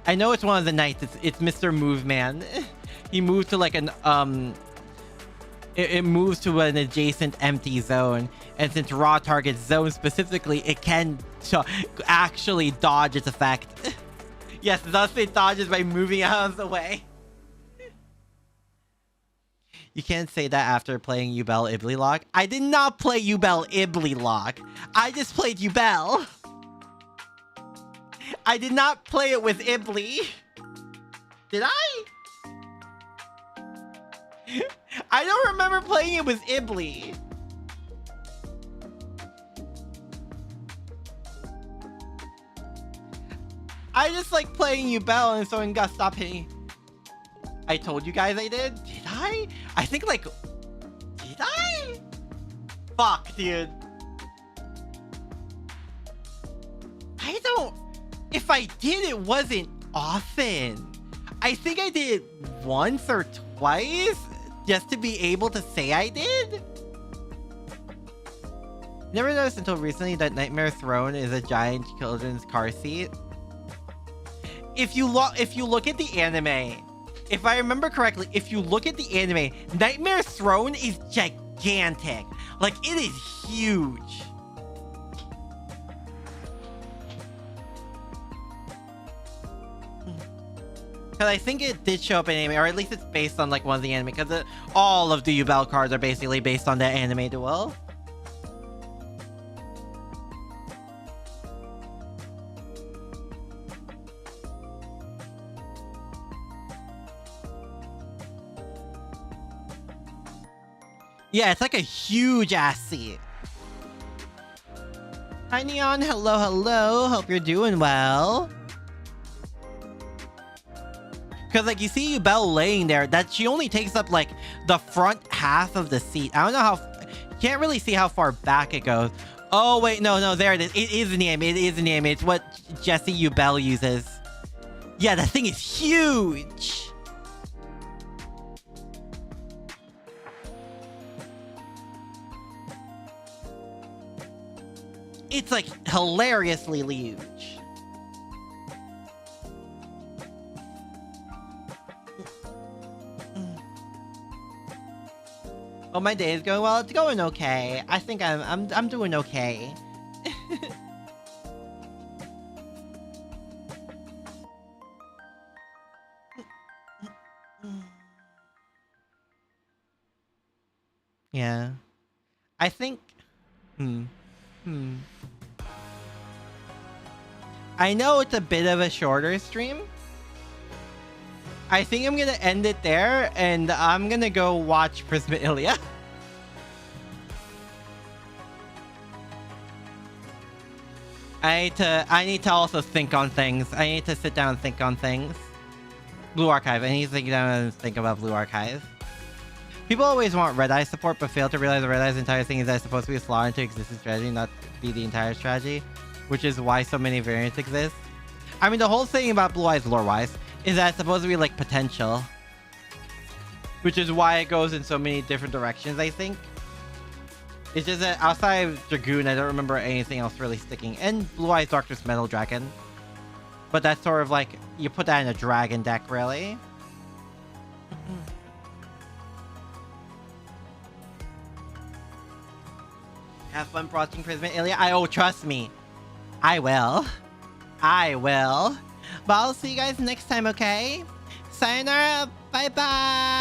I know it's one of the knights. It's Mr. Moveman. He moved to like an it moves to an adjacent empty zone, and since Raw targets zone specifically, it can actually dodge its effect. Yes, thus it dodges by moving out of the way. You can't say that after playing Yubel Ibli Lock. I did not play Yubel Ibli Lock. I just played Yubel. I did not play it with Ibli. Did I? I don't remember playing it with Ibli. I just like playing Yubel and so I got stopped hitting. I told you guys I did? Did I? I think like... Did I? Fuck, dude. I don't... If I did, it wasn't often. I think I did it once or twice just to be able to say I did. Never noticed until recently that Nightmare Throne is a giant children's car seat. If you look at the anime... If I remember correctly, if you look at the anime, Nightmare Throne is gigantic. Like, it is huge. Because I think it did show up in anime, or at least it's based on like one of the anime, because all of the Yubel cards are basically based on that anime duel. Yeah, it's like a huge ass seat. Hi Neon, hello, hello. Hope you're doing well. Because like you see Yubel laying there, that she only takes up like the front half of the seat. I don't know how, you can't really see how far back it goes. Oh wait, no, there it is. It is an anime, it is an anime. It's what Jesse Yubel uses. Yeah, that thing is huge. It's like hilariously huge. Oh, my day is going well. It's going okay. I think I'm doing okay. Yeah. I think... I know it's a bit of a shorter stream. I think I'm gonna end it there, and I'm gonna go watch Prisma Ilia. I need to also think on things. I need to sit down and think on things. Blue Archive. I need to sit down and think about Blue Archive. People always want Red Eye support, but fail to realize the Red Eye's entire thing is that it's supposed to be a slaw into existing strategy, not be the entire strategy, which is why so many variants exist. I mean, the whole thing about Blue Eyes lore-wise is that it's supposed to be like potential, which is why it goes in so many different directions, I think. It's just that outside of Dragoon, I don't remember anything else really sticking. And Blue Eyes Darkness Metal Dragon. But that's sort of like, you put that in a dragon deck, really. Have fun watching Prisma Ilia. Oh, trust me. I will. I will. But I'll see you guys next time, okay? Sayonara. Bye-bye.